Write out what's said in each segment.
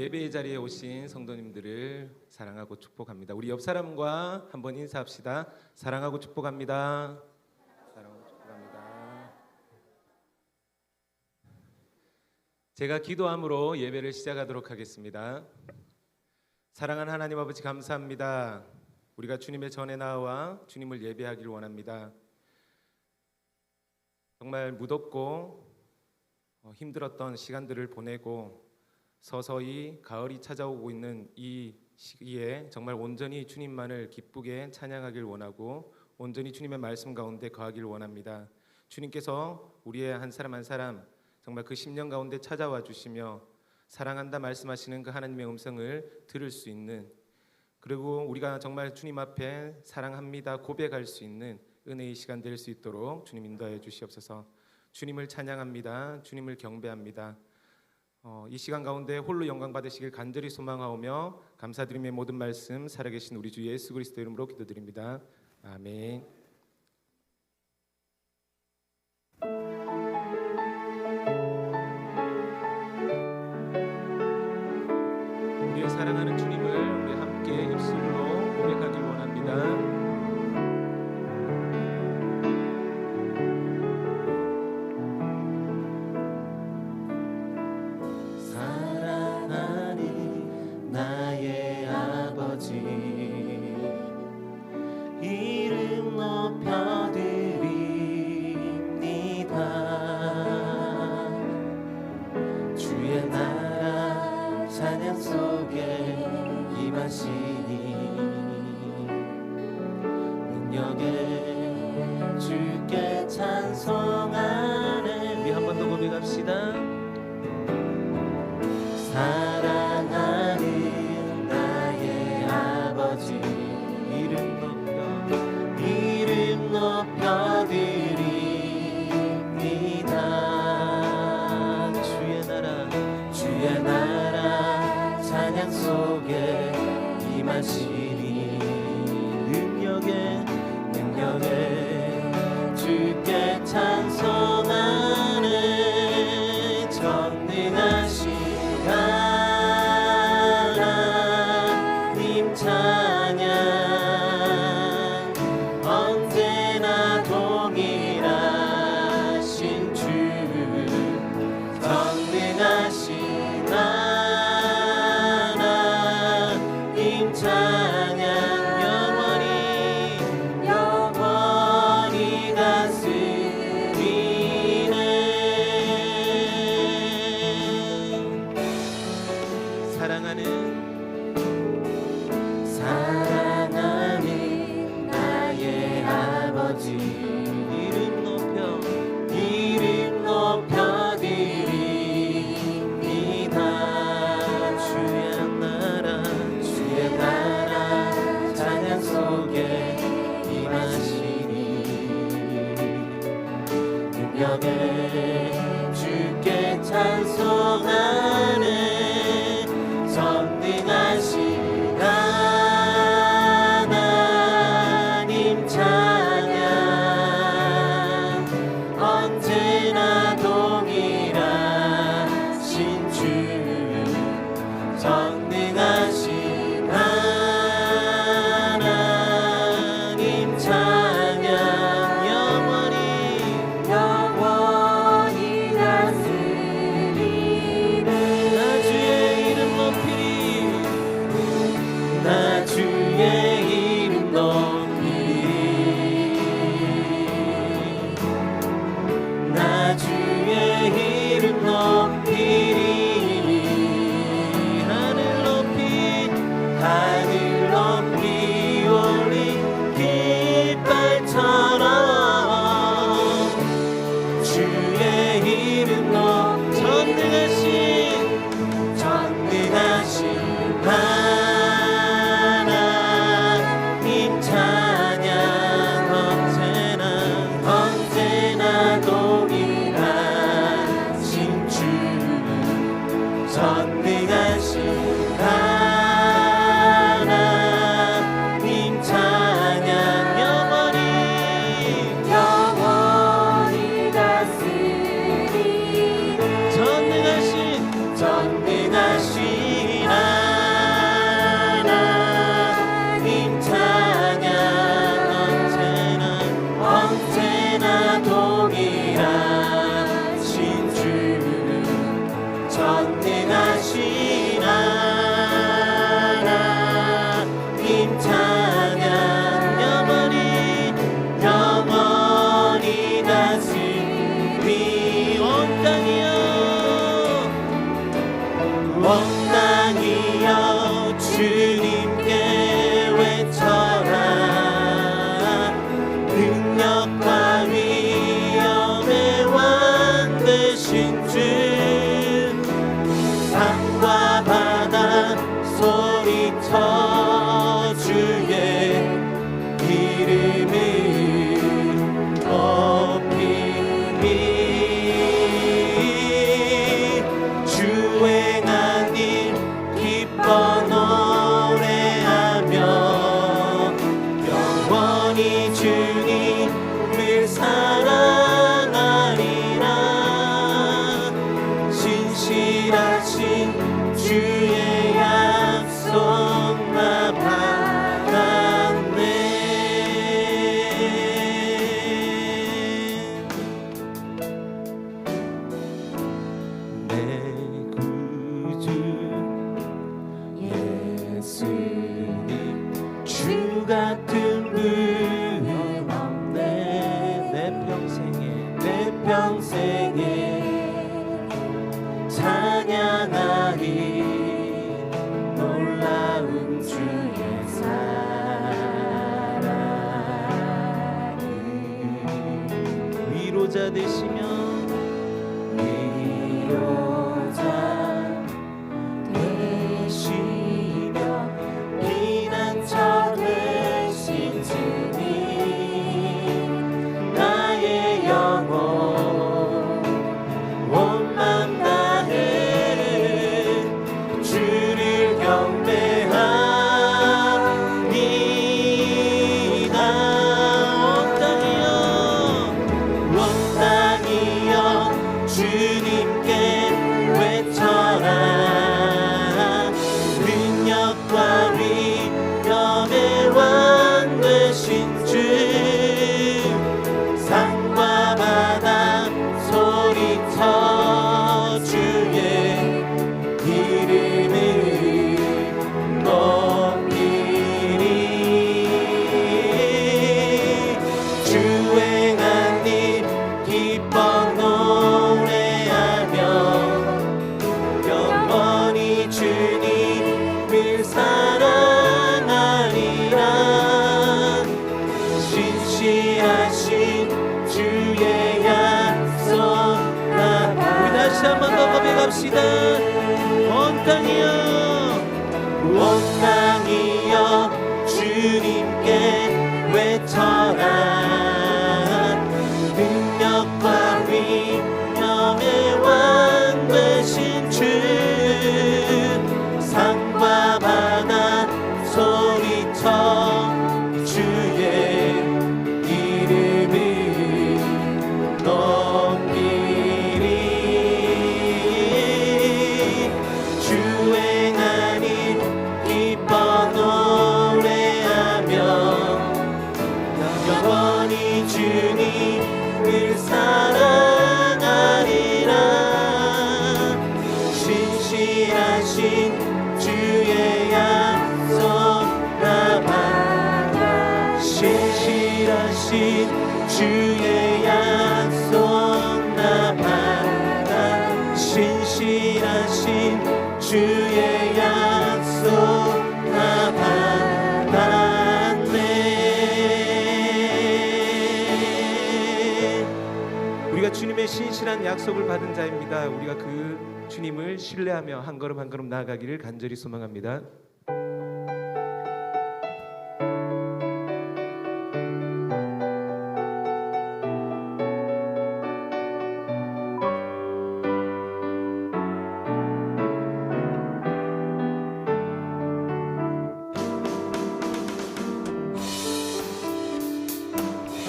예배의 자리에 오신 성도님들을 사랑하고 축복합니다. 우리 옆 사람과 한번 인사합시다. 사랑하고 축복합니다. 사랑하고 축복합니다. 제가 기도함으로 예배를 시작하도록 하겠습니다. 사랑하는 하나님 아버지, 감사합니다. 우리가 주님의 전에 나와 주님을 예배하기를 원합니다. 정말 무덥고 힘들었던 시간들을 보내고 서서히 가을이 찾아오고 있는 이 시기에 정말 온전히 주님만을 기쁘게 찬양하길 원하고 온전히 주님의 말씀 가운데 거하길 원합니다. 주님께서 우리의 한 사람 한 사람 정말 그 심령 가운데 찾아와 주시며 사랑한다 말씀하시는 그 하나님의 음성을 들을 수 있는, 그리고 우리가 정말 주님 앞에 사랑합니다 고백할 수 있는 은혜의 시간 될 수 있도록 주님 인도하여 주시옵소서. 주님을 찬양합니다. 주님을 경배합니다. 이 시간 가운데 홀로 영광 받으시길 간절히 소망하오며 감사드리며 모든 말씀 살아계신 우리 주 예수 그리스도 이름으로 기도드립니다. 아멘. 우리의 사랑하는 주님을 우리 함께 입술로 고백하길 원합니다. 이름 높여드립니다. 주의 나라 찬양 속에 찬송하네 전능하신 하나님 찬양 언제나 동일하신 주 전능하신 하나님 찬양 영원히 다스리네 나 주의 이름 높이리 나 주의 이름 높이리 나 주의 이름 높이리 하늘 높이 올린 깃발처럼 주의 이름 전능하신 하나님 찬양 언제나 동일하신 주 전능하신 하나님 찬양 영원히 다스리네 전능하신 하나님 찬양 언제나 동일하신 주 전능하신 하나님 찬양 영원히 다스리니 온 땅이여 주님께 외쳐라 능력과 위엄의 왕 되신 주 산과 바다 소리쳐 주의 이름을 높이리 주 행한 일 기뻐 노래하며 영원히 주님을 사랑하리라 신실하신 주의 약속 나 받았네 내 구주 예수님 주 같은 분 없네 내 평생에 찬양하리 놀라운 주의 사랑을 위로자 되시며 피난처 되신 주님 나의 영혼 온 맘 다해 주를 경배합니다 온 땅이여 주님께 외쳐라 능력과 위엄의 왕 되신 주 산과 바다 소리쳐 주의 이름을 높이리 주 행한 일 기뻐 노래하며 영원히 주님을 사랑하리라 신실하신 주의 약속 우리 다시 한 번 더 고백합시다 온 땅이여 주님께 외쳐라 능력과 위엄의 왕 주의 약속 나 받아 신실하신 주의 약속 나 받았네. 우리가 주님의 신실한 약속을 받은 자입니다. 우리가 그 주님을 신뢰하며 한 걸음 한 걸음 나아가기를 간절히 소망합니다.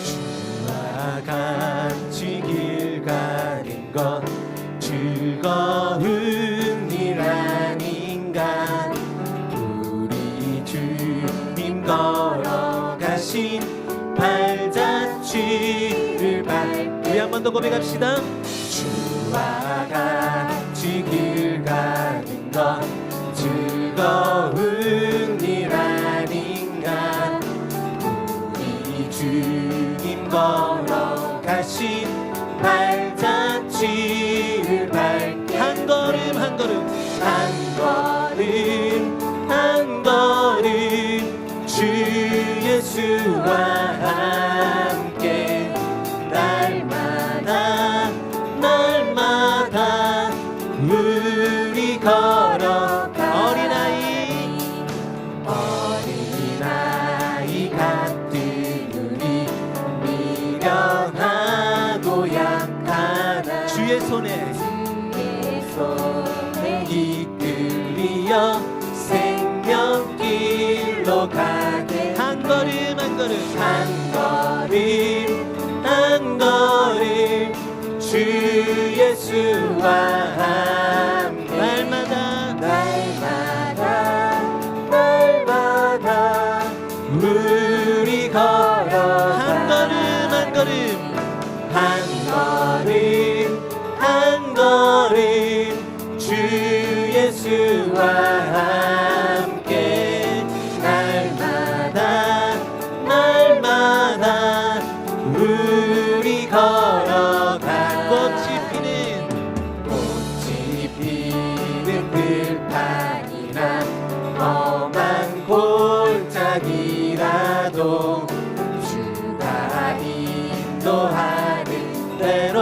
주와 같이 길 가는 것 즐거운 일 아닌가. 우리 주님 걸어가신 발자취를 밟게. 우리 한 번 더 고백합시다. 주와 같이 길 가는 것 즐거운 일 아닌가. 우리 주님 걸어가신 발자취를 밟게. 한 걸음 한 걸음 한 걸음 한 걸음 주 예수와 함께 날마다 날마다 우리 걸어가. 어린아이 같은 우리 미련하고 약하나 주의 손에 이끌리어 생명길로 가게. 한 걸음 한 걸음 한 걸음 한 걸음 주 예수와 함께 날마다 날마다 날마다 우리 걸어. 한 걸음 한 걸음 한 걸음 한 걸음 주 예수와 함께 날마다 날마다 우리 걸어가. 꽃이 피는 들판이나 험한 골짜기라도 주가 인도하는 대로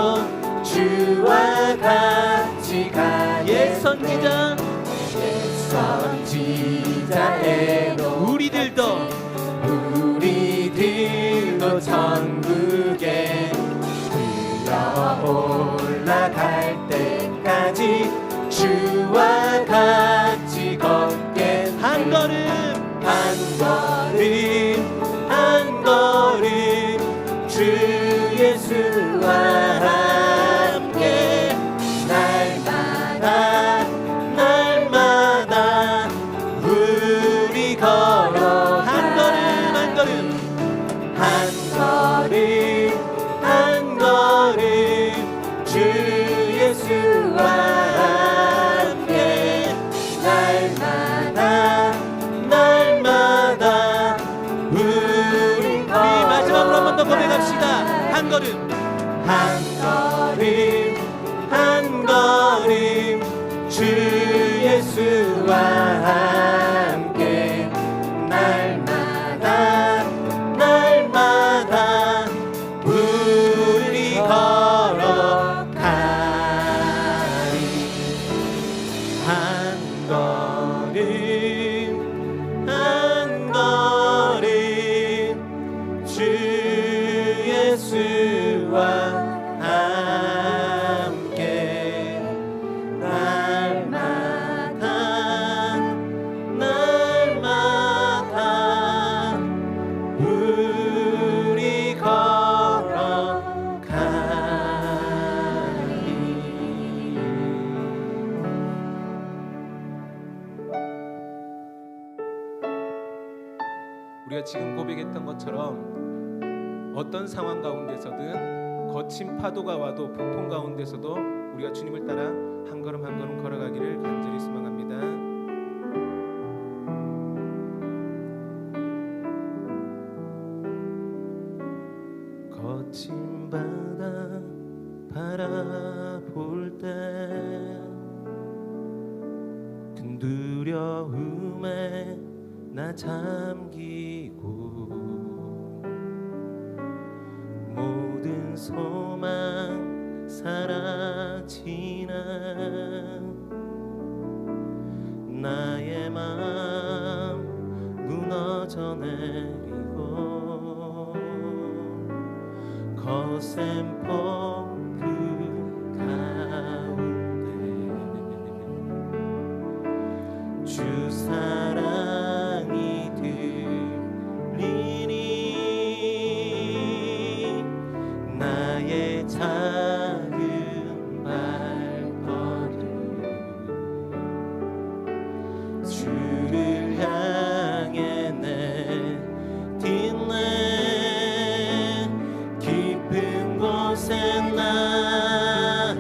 주와 같이 가. 옛 선지자에도 우리들도 천국에 들어 올라갈 때까지 주와 같이 걷게. 한 걸음 한 걸음 한 걸음 주 예수와 함께 날마다 날마다 우리 걸어. 한 걸음 한 걸음 한 걸음 한 걸음 주 예수와 함께 날마다 날마다 우리 마지막으로 한 번 더 고백합시다. 한 걸음 한 걸음 한 걸음 주 예수와 함께 날마다 날마다 우리 걸어가리. 한 걸음 한 걸음 주 예수와 함께 날마다 날마다 우리 걸어가리. 우리가 지금 고백했던 것처럼 어떤 상황 가운데서든 거친 파도가 와도 폭풍 가운데서도 우리가 주님을 따라 한 걸음 한 걸음 걸어가기를 간절히 소망합니다. 거친 두려움에 나 잠기고 모든 소망 사라지나 나의 마음 무너져 내리고 거센 폭풍 가운데 주 사랑이 들리니 나의 작은 발걸음 주를 향해 내딛네 깊은 곳에 나아가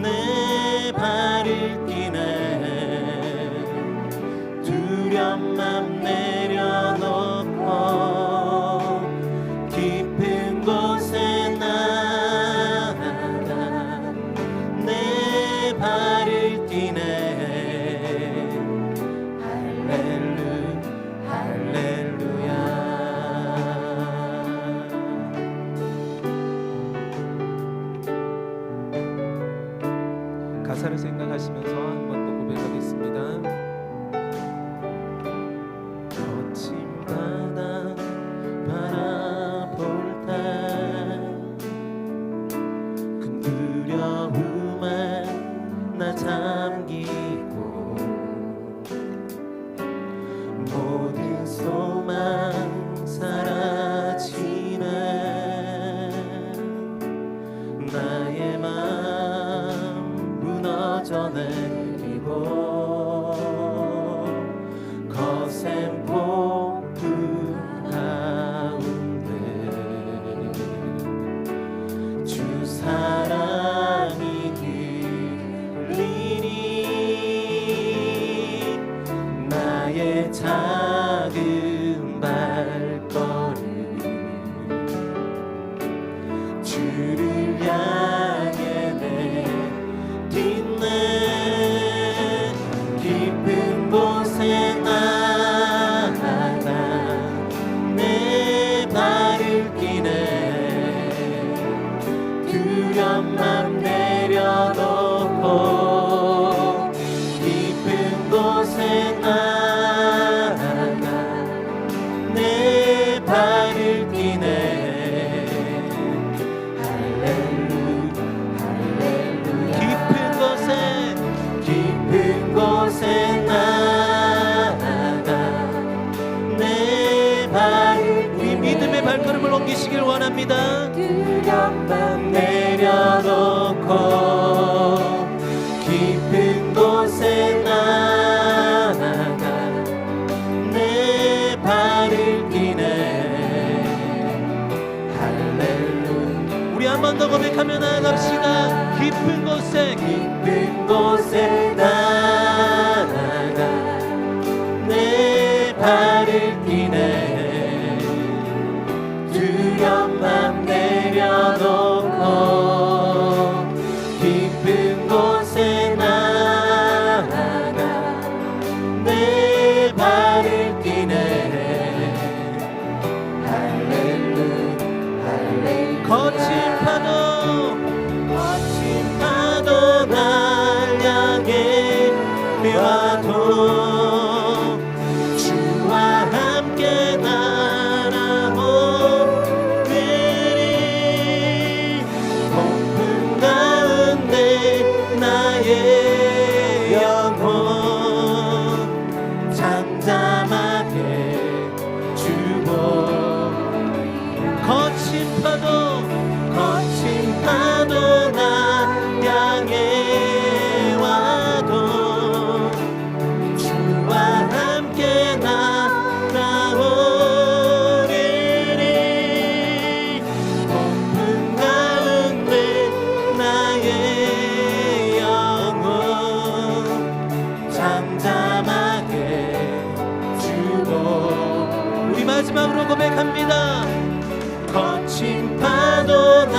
내 발을 뛰네 두려움만 내려놓고 깊은 곳에 나아가 내 발을 뛰네 가사를 생각하시면서 한 번 더 고백하겠습니다. 거친 바다 바라볼 때 큰 두려움에 나 잠기고 모든 소망 사라지네 나의 마음 무너져 내리고 거센 폭풍 가운데 주 사랑이 들리니 나의 작은 발걸음 주를 향해 내딛네 깊은 곳에 나아가 내 발을 뛰네 두려움만 내려놓고 깊은 곳에 나아가 내 발을 뛰네 깊은 곳에 나아가 내 발을 우리 믿음의 발걸음을 옮기시길 원합니다. 두려움만 내려놓고 깊은 곳에 나아가 내 발을 뛰네 할렐루야 우리 한 번 더 고백하며 나아갑시다. 깊은 곳에 나아가 내 발을 뛰네 두려움만 내려놓고 깊은 곳에 나아가 내 발을 뛰네 할렐루야 할렐루야 거친 파도 날 향해 와도 주와 함께 날아오리니 폭풍 가운데 나의 영혼 잠잠하게 주고 거친 파도 날 향해 와도 주와 함께 날아오리니 폭풍 가운데 나의 영혼 잠잠하게 주고 우리 마지막으로 고백합니다. 거친 파도 날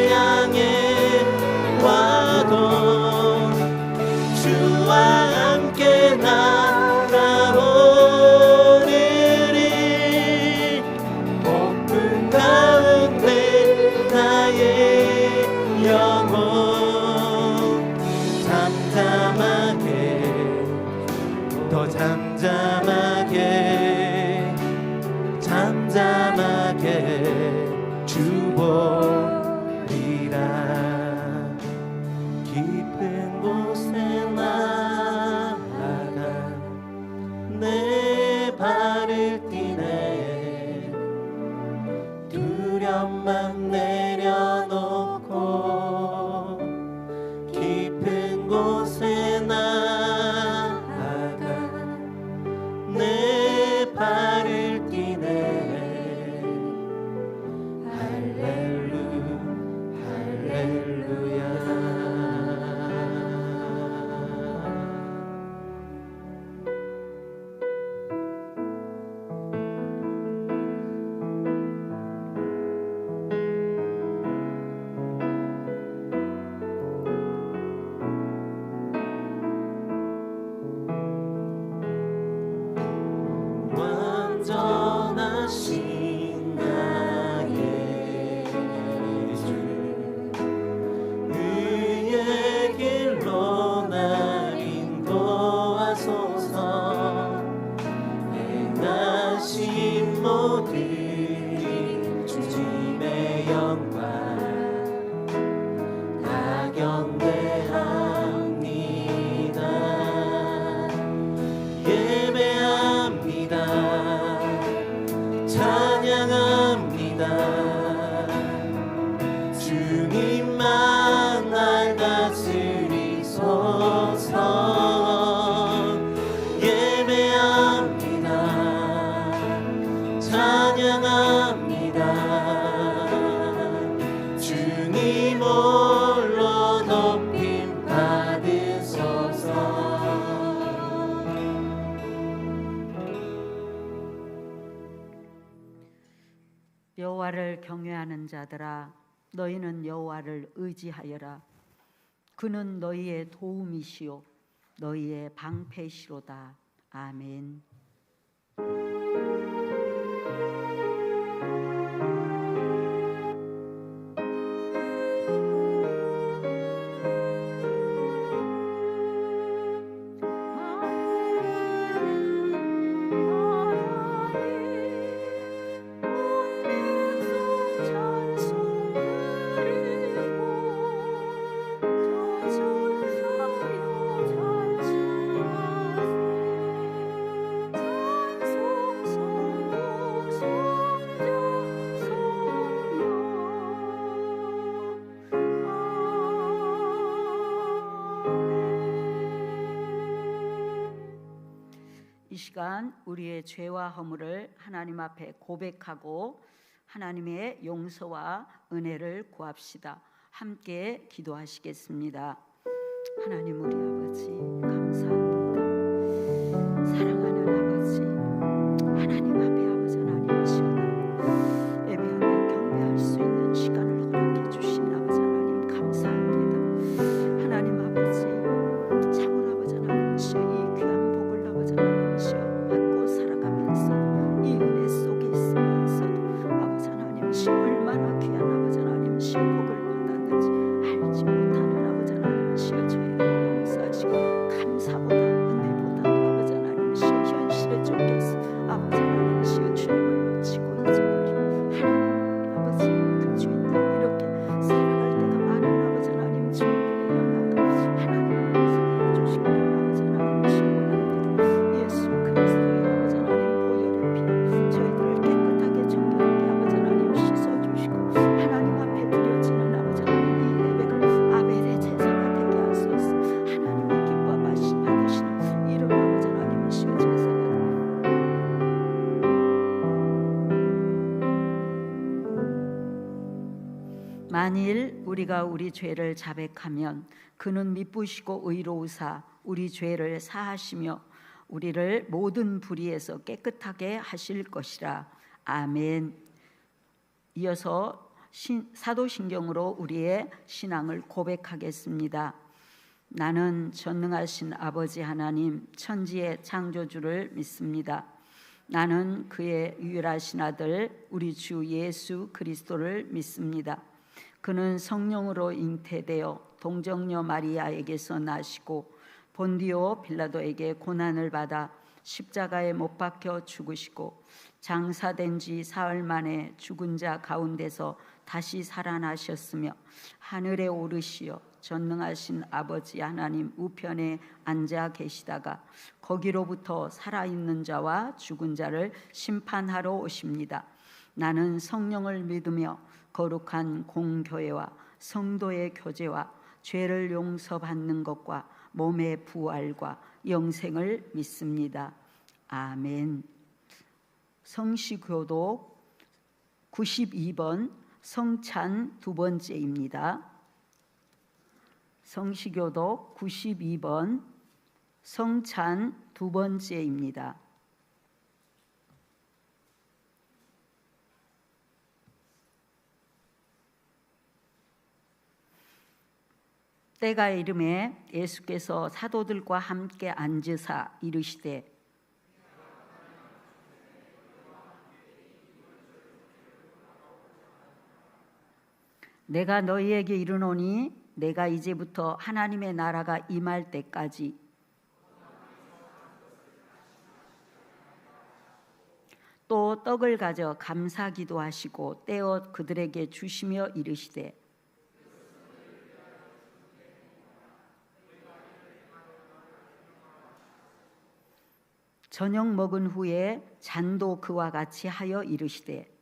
향해 와도 주와 함께 잠잠하게 더 잠잠하게 잠잠하게 주보리라. 깊은 곳에 나아가 내 발을 띠네. 두렵만 내려놓고 깊은 곳에 나아가 내 발을 띠네. 할렐루야. 완전하신 나의 주, 그의 길로 날 인도하소서. 행하신 모든 주님의 영광 다 경배합니다. 예배합니다. 찬양합니다. 주님만 날 다스리소서. 예배합니다. 찬양합니다. 주님 홀로 높임 받으소서. 여호와를 경외하는 자들아, 너희는 여호와를 의지하여라. 그는 너희의 도움이시요 너희의 방패시로다. 아멘. 이 시간 우리의 죄와 허물을 하나님 앞에 고백하고 하나님의 용서와 은혜를 구합시다. 함께 기도하시겠습니다. 하나님 우리 아버지 감사합니다. 사랑하는 아버지, 하나님 앞에 아버지 하나님이시오나 예배하며 경배할 수 있는 시간을 허락해 주신 아버지 하나님 감사합니다. 하나님 아버지 참으로 아버지 하나님이시여 이 귀한 복을 아버지 하나님이시여 받고 살아가면서 이 은혜 속에 있으면서도 아버지 하나님이시여 얼마나 귀한 아버지 하나님이시여 복을 받았는지 알지 못하는 아버지 하나님이시여 저희를 용서하시고 감사보다 은혜보다 아버지 하나님이시여 현실의 쪽에서 아버지 하나님이시여 주님을 놓치고 잊어버리고 하나님 아버지 그 주인들 이렇게 살아갈 때가 많은 아버지 하나님 주님들의 영광과 하나님을 용서해 주시기를 아버지 하나님이시여 원합니다. 예수 그리스도의 아버지 하나님 보혈의 피로 저희들을 깨끗하게 정결하게 아버지 하나님 씻어주시고 하나님 앞에 드려지는 아버지 하나님 이 예배가 아벨의 제사가 되게 하소서. 하나님의 기뻐 받으시는 이런 아버지 하나님이시여 제사가 만일 우리가 우리 죄를 자백하면 그는 미쁘시고 의로우사 우리 죄를 사하시며 우리를 모든 불의에서 깨끗하게 하실 것이라. 아멘. 이어서 사도신경으로 우리의 신앙을 고백하겠습니다. 나는 전능하신 아버지 하나님 천지의 창조주를 믿습니다. 나는 그의 유일하신 아들 우리 주 예수 그리스도를 믿습니다. 그는 성령으로 잉태되어 동정녀 마리아에게서 나시고 본디오 빌라도에게 고난을 받아 십자가에 못 박혀 죽으시고 장사된 지 사흘 만에 죽은 자 가운데서 다시 살아나셨으며 하늘에 오르시어 전능하신 아버지 하나님 우편에 앉아 계시다가 거기로부터 살아있는 자와 죽은 자를 심판하러 오십니다. 나는 성령을 믿으며 거룩한 공교회와 성도의 교제와 죄를 용서받는 것과 몸의 부활과 영생을 믿습니다. 아멘. 성시교독 92번 성찬 두 번째입니다. 성시교독 92번 성찬 두 번째입니다. 때가 이름에 예수께서 사도들과 함께 앉으사 이르시되 내가 너희에게 이르노니 내가 이제부터 하나님의 나라가 임할 때까지 또 떡을 가져 감사기도 하시고 떼어 그들에게 주시며 이르시되 저녁 먹은 후에 잔도 그와 같이 하여 이르시되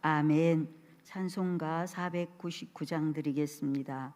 아멘. 찬송가 499장 드리겠습니다.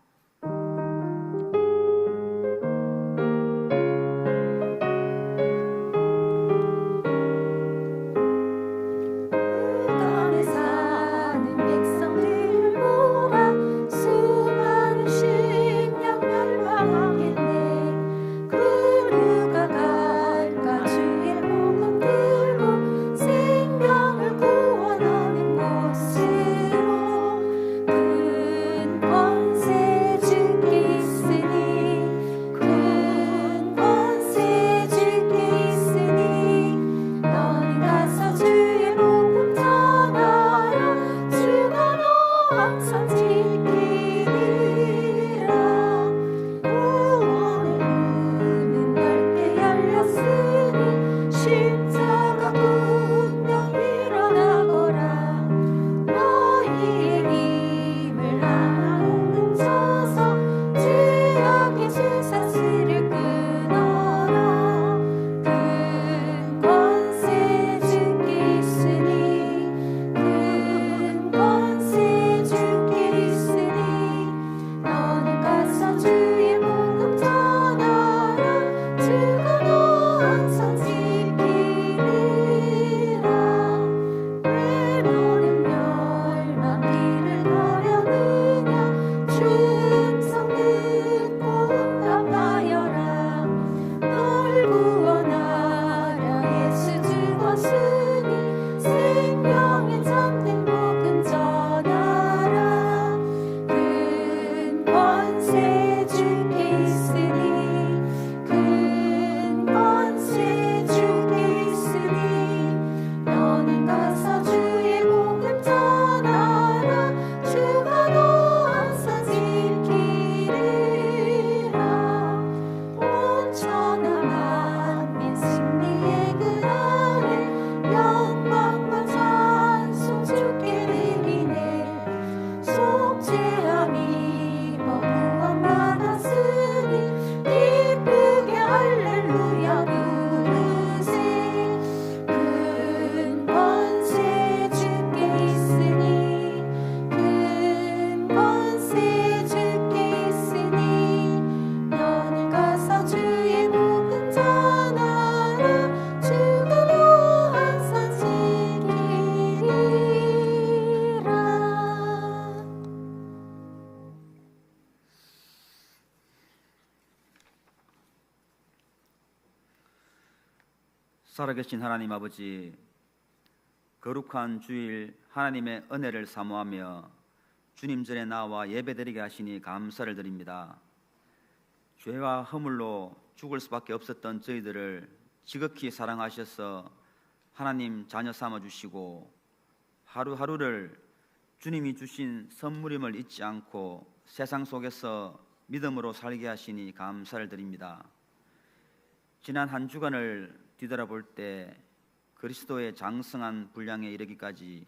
살아계신 하나님 아버지, 거룩한 주일 하나님의 은혜를 사모하며 주님 전에 나와 예배드리게 하시니 감사를 드립니다. 죄와 허물로 죽을 수밖에 없었던 저희들을 지극히 사랑하셔서 하나님 자녀 삼아 주시고 하루하루를 주님이 주신 선물임을 잊지 않고 세상 속에서 믿음으로 살게 하시니 감사를 드립니다. 지난 한 주간을 뒤돌아볼 때 그리스도의 장성한 분량에 이르기까지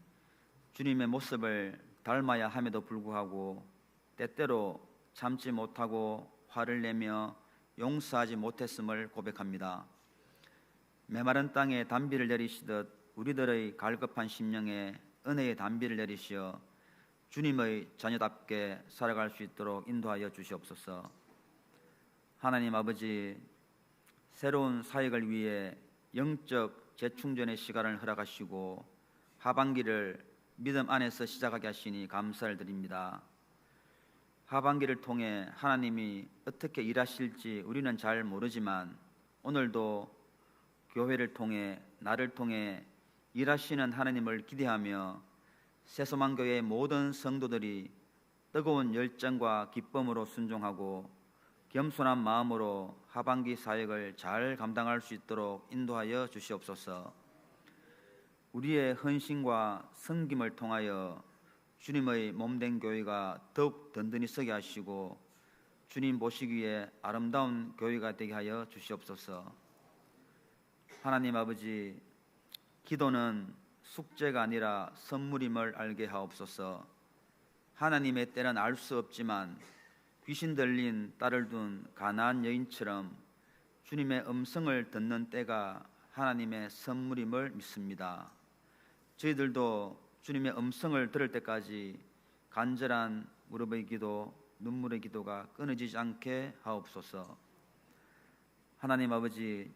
주님의 모습을 닮아야 함에도 불구하고 때때로 참지 못하고 화를 내며 용서하지 못했음을 고백합니다. 메마른 땅에 단비를 내리시듯 우리들의 갈급한 심령에 은혜의 단비를 내리시어 주님의 자녀답게 살아갈 수 있도록 인도하여 주시옵소서. 하나님 아버지, 새로운 사역을 위해 영적 재충전의 시간을 허락하시고 하반기를 믿음 안에서 시작하게 하시니 감사를 드립니다. 하반기를 통해 하나님이 어떻게 일하실지 우리는 잘 모르지만 오늘도 교회를 통해 나를 통해 일하시는 하나님을 기대하며 새소망교회의 모든 성도들이 뜨거운 열정과 기쁨으로 순종하고 겸손한 마음으로 하반기 사역을 잘 감당할 수 있도록 인도하여 주시옵소서. 우리의 헌신과 섬김을 통하여 주님의 몸된 교회가 더욱 든든히 서게 하시고 주님 보시기에 아름다운 교회가 되게 하여 주시옵소서. 하나님 아버지, 기도는 숙제가 아니라 선물임을 알게 하옵소서. 하나님의 때는 알 수 없지만 귀신 들린 딸을 둔 가나안 여인처럼 주님의 음성을 듣는 때가 하나님의 선물임을 믿습니다. 저희들도 주님의 음성을 들을 때까지 간절한 무릎의 기도, 눈물의 기도가 끊어지지 않게 하옵소서. 하나님 아버지,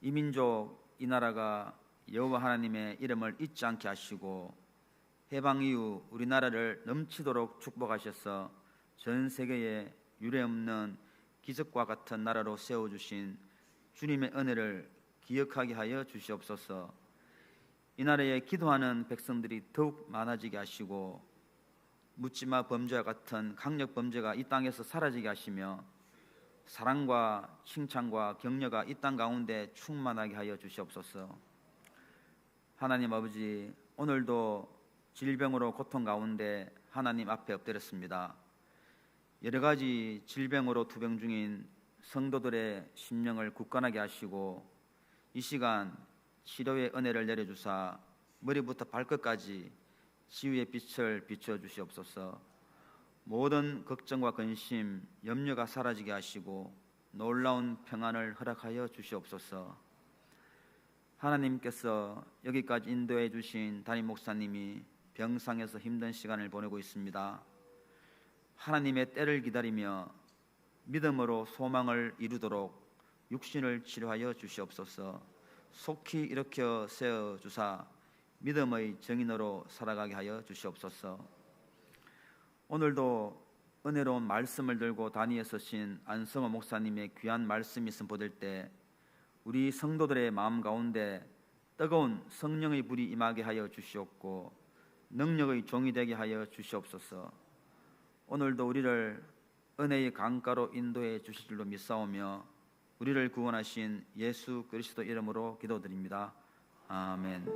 이 민족, 이 나라가 여호와 하나님의 이름을 잊지 않게 하시고 해방 이후 우리나라를 넘치도록 축복하셔서 전 세계에 유례없는 기적과 같은 나라로 세워주신 주님의 은혜를 기억하게 하여 주시옵소서. 이 나라에 기도하는 백성들이 더욱 많아지게 하시고 묻지마 범죄와 같은 강력 범죄가 이 땅에서 사라지게 하시며 사랑과 칭찬과 격려가 이 땅 가운데 충만하게 하여 주시옵소서. 하나님 아버지, 오늘도 질병으로 고통 가운데 하나님 앞에 엎드렸습니다. 여러 가지 질병으로 투병 중인 성도들의 심령을 굳건하게 하시고 이 시간 치료의 은혜를 내려주사 머리부터 발끝까지 치유의 빛을 비춰주시옵소서. 모든 걱정과 근심, 염려가 사라지게 하시고 놀라운 평안을 허락하여 주시옵소서. 하나님께서 여기까지 인도해 주신 담임 목사님이 병상에서 힘든 시간을 보내고 있습니다. 하나님의 때를 기다리며 믿음으로 소망을 이루도록 육신을 치료하여 주시옵소서. 속히 일으켜 세워 주사 믿음의 정인으로 살아가게 하여 주시옵소서. 오늘도 은혜로운 말씀을 들고 단위에 서신 안성호 목사님의 귀한 말씀이 있음 보될 때 우리 성도들의 마음 가운데 뜨거운 성령의 불이 임하게 하여 주시옵고 능력의 종이 되게 하여 주시옵소서. 오늘도 우리를 은혜의 강가로 인도해 주실 줄로 믿사오며 우리를 구원하신 예수 그리스도 이름으로 기도드립니다. 아멘.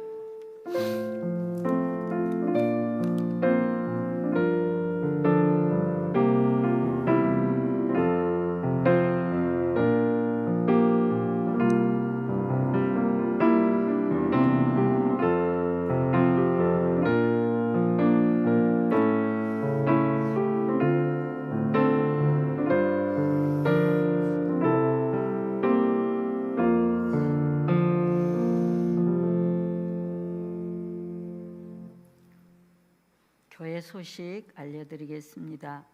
교회 소식 알려드리겠습니다.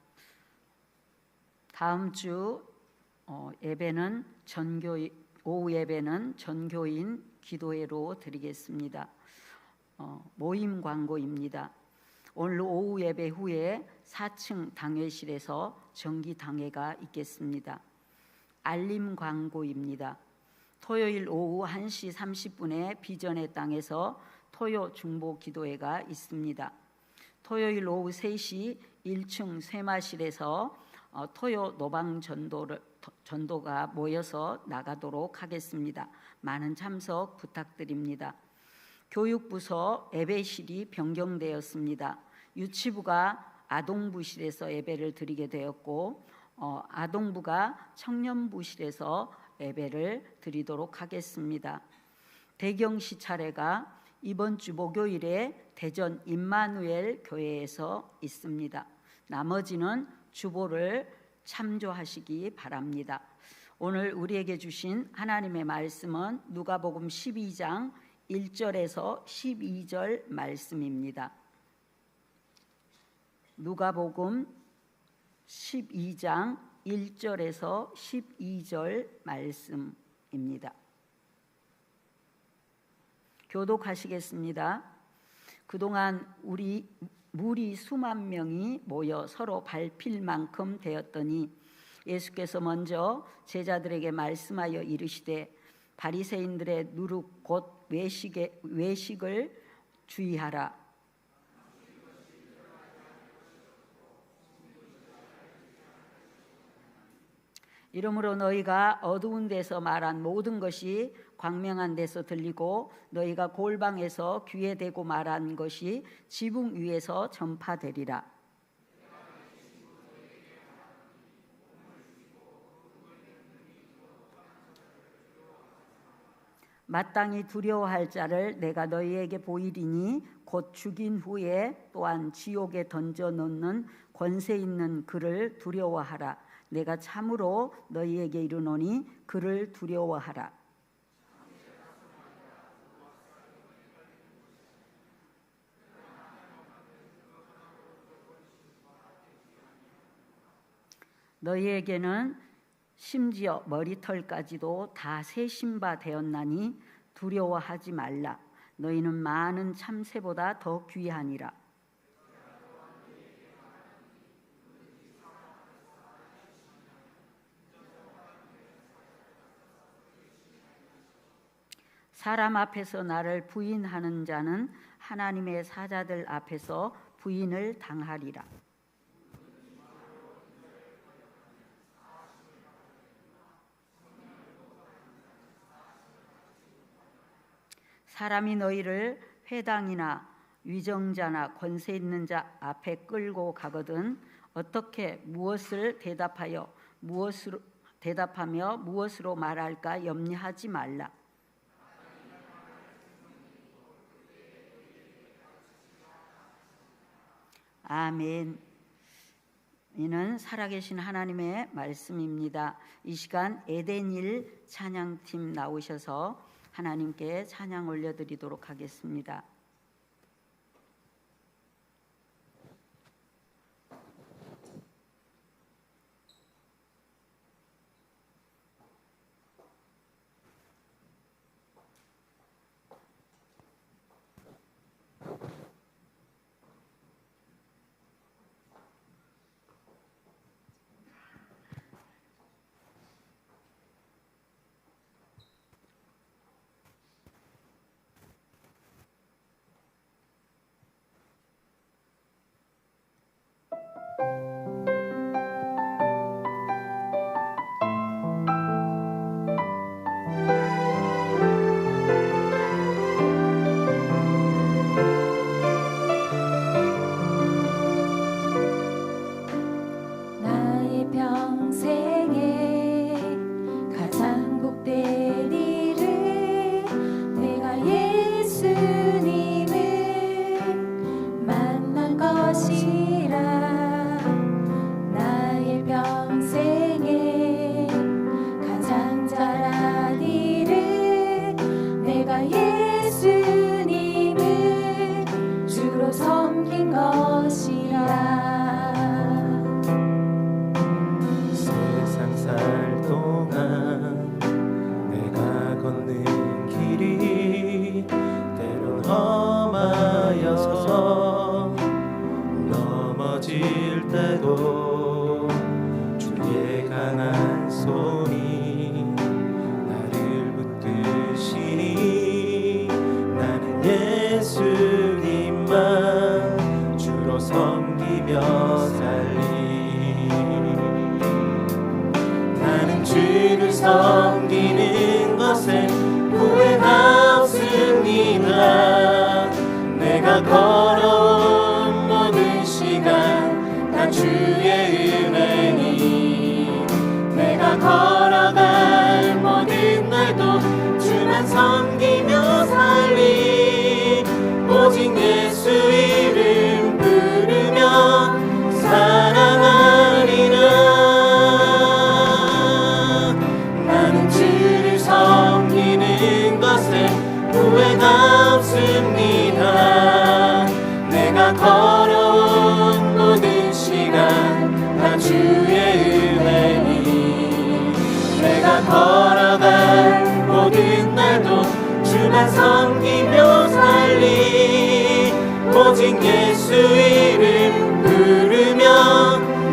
다음 주 예배는 오후 예배는 전교인 기도회로 드리겠습니다. 모임 광고입니다. 오늘 오후 예배 후에 4층 당회실에서 정기 당회가 있겠습니다. 알림 광고입니다. 토요일 오후 1시 30분에 비전의 땅에서 토요 중보 기도회가 있습니다. 토요일 오후 3시 1층 쇠마실에서 토요 노방 전도가 모여서 나가도록 하겠습니다. 많은 참석 부탁드립니다. 교육부서 예배실이 변경되었습니다. 유치부가 아동부실에서 예배를 드리게 되었고 아동부가 청년부실에서 예배를 드리도록 하겠습니다. 대경시 차례가 이번 주 목요일에 대전 임마누엘 교회에서 있습니다. 나머지는 주보를 참조하시기 바랍니다. 오늘 우리에게 주신 하나님의 말씀은 누가복음 12장 1절에서 12절 말씀입니다. 누가복음 12장 1절에서 12절 말씀입니다. 교독하시겠습니다. 그동안 무리 수만 명이 모여 서로 밟힐 만큼 되었더니 예수께서 먼저 제자들에게 말씀하여 이르시되 바리새인들의 누룩 곧 외식을 주의하라. 이러므로 너희가 어두운 데서 말한 모든 것이 광명한 데서 들리고 너희가 골방에서 귀에 대고 말한 것이 지붕 위에서 전파되리라. 마땅히 두려워할 자를 내가 너희에게 보이리니 곧 죽인 후에 또한 지옥에 던져놓는 권세 있는 그를 두려워하라. 내가 참으로 너희에게 이르노니 그를 두려워하라. 너희에게는 심지어 머리털까지도 다 세신 바 되었나니 두려워하지 말라. 너희는 많은 참새보다 더 귀하니라. 사람 앞에서 나를 부인하는 자는 하나님의 사자들 앞에서 부인을 당하리라. 사람이 너희를 회당이나 위정자나 권세 있는 자 앞에 끌고 가거든 어떻게 무엇을 대답하며 무엇으로 말할까 염려하지 말라. 아멘. 이는 살아계신 하나님의 말씀입니다. 이 시간 에덴일 찬양팀 나오셔서 하나님께 찬양 올려드리도록 하겠습니다. 주를 섬기는 것에 후회가 없습니다. 걸어온 모든 시간 다 주의 은혜니 내가 걸어갈 모든 날도 주만 섬기며 살리 오직 예수 이름 부르며 사랑하리라 나는 주를 섬기는 것에 후회가 없습니다 내가 걸어온 모든 시간 다 주의 은혜니 내가 걸어갈 모든 날도 주만 섬기며 살리 오직 예수 이름 부르며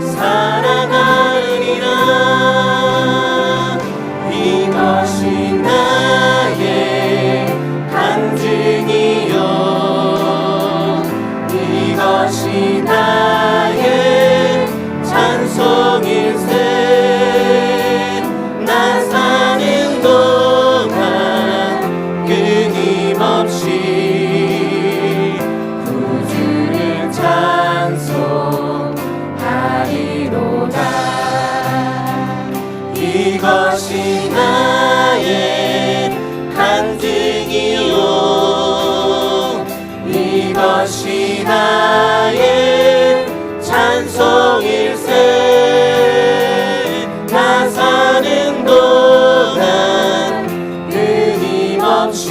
살아가리라 이것이 나의 간증이요 이것이 나의 찬송일세 나 사는 동안 끊임없이 구주를 찬송하리로다 이것이 나의 간증이요 이것이 나의 찬송일세 나 사는 동안 끊임없이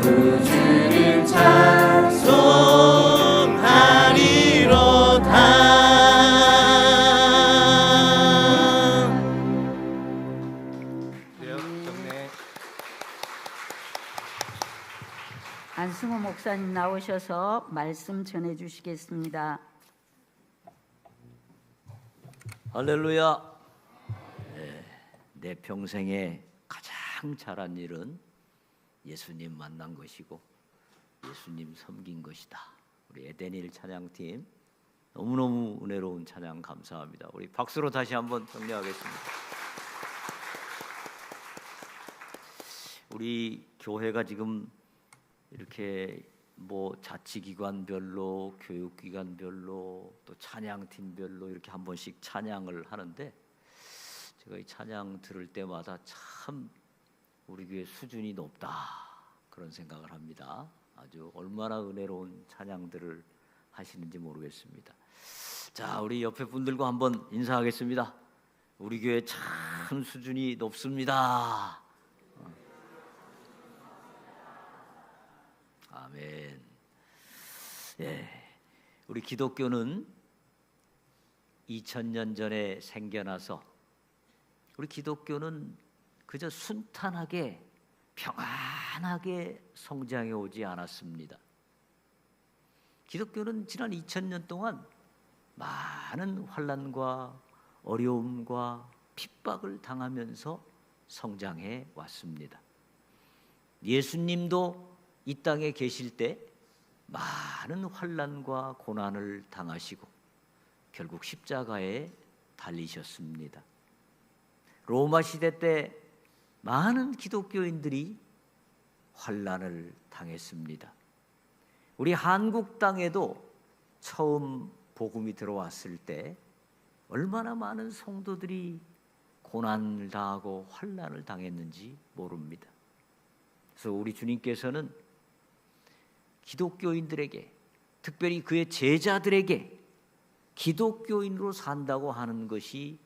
구주를 찬송하리로다 경례. 안승호 목사님 나오셔서 말씀 전해 주시겠습니다. 할렐루야. 내 평생에 가장 잘한 일은 예수님 만난 것이고 예수님 섬긴 것이다. 우리 에덴일 찬양팀 너무너무 은혜로운 찬양 감사합니다. 우리 박수로 다시 한번 격려하겠습니다. 우리 교회가 지금 이렇게 뭐 자치기관별로 교육기관별로 또 찬양팀별로 이렇게 한 번씩 찬양을 하는데 제가 이 찬양 들을 때마다 참 우리 교회 수준이 높다 그런 생각을 합니다. 아주 얼마나 은혜로운 찬양들을 하시는지 모르겠습니다. 자, 우리 옆에 분들과 한번 인사하겠습니다. 우리 교회 참 수준이 높습니다. 아멘. 예, 우리 기독교는 2000년 전에 생겨나서 우리 기독교는 그저 순탄하게 평안하게 성장해 오지 않았습니다. 기독교는 지난 2000년 동안 많은 환난과 어려움과 핍박을 당하면서 성장해 왔습니다. 예수님도 이 땅에 계실 때 많은 환난과 고난을 당하시고 결국 십자가에 달리셨습니다. 로마 시대 때 많은 기독교인들이 환난을 당했습니다. 우리 한국 땅에도 처음 복음이 들어왔을 때 얼마나 많은 성도들이 고난을 당하고 환난을 당했는지 모릅니다. 그래서 우리 주님께서는 기독교인들에게, 특별히 그의 제자들에게 기독교인으로 산다고 하는 것이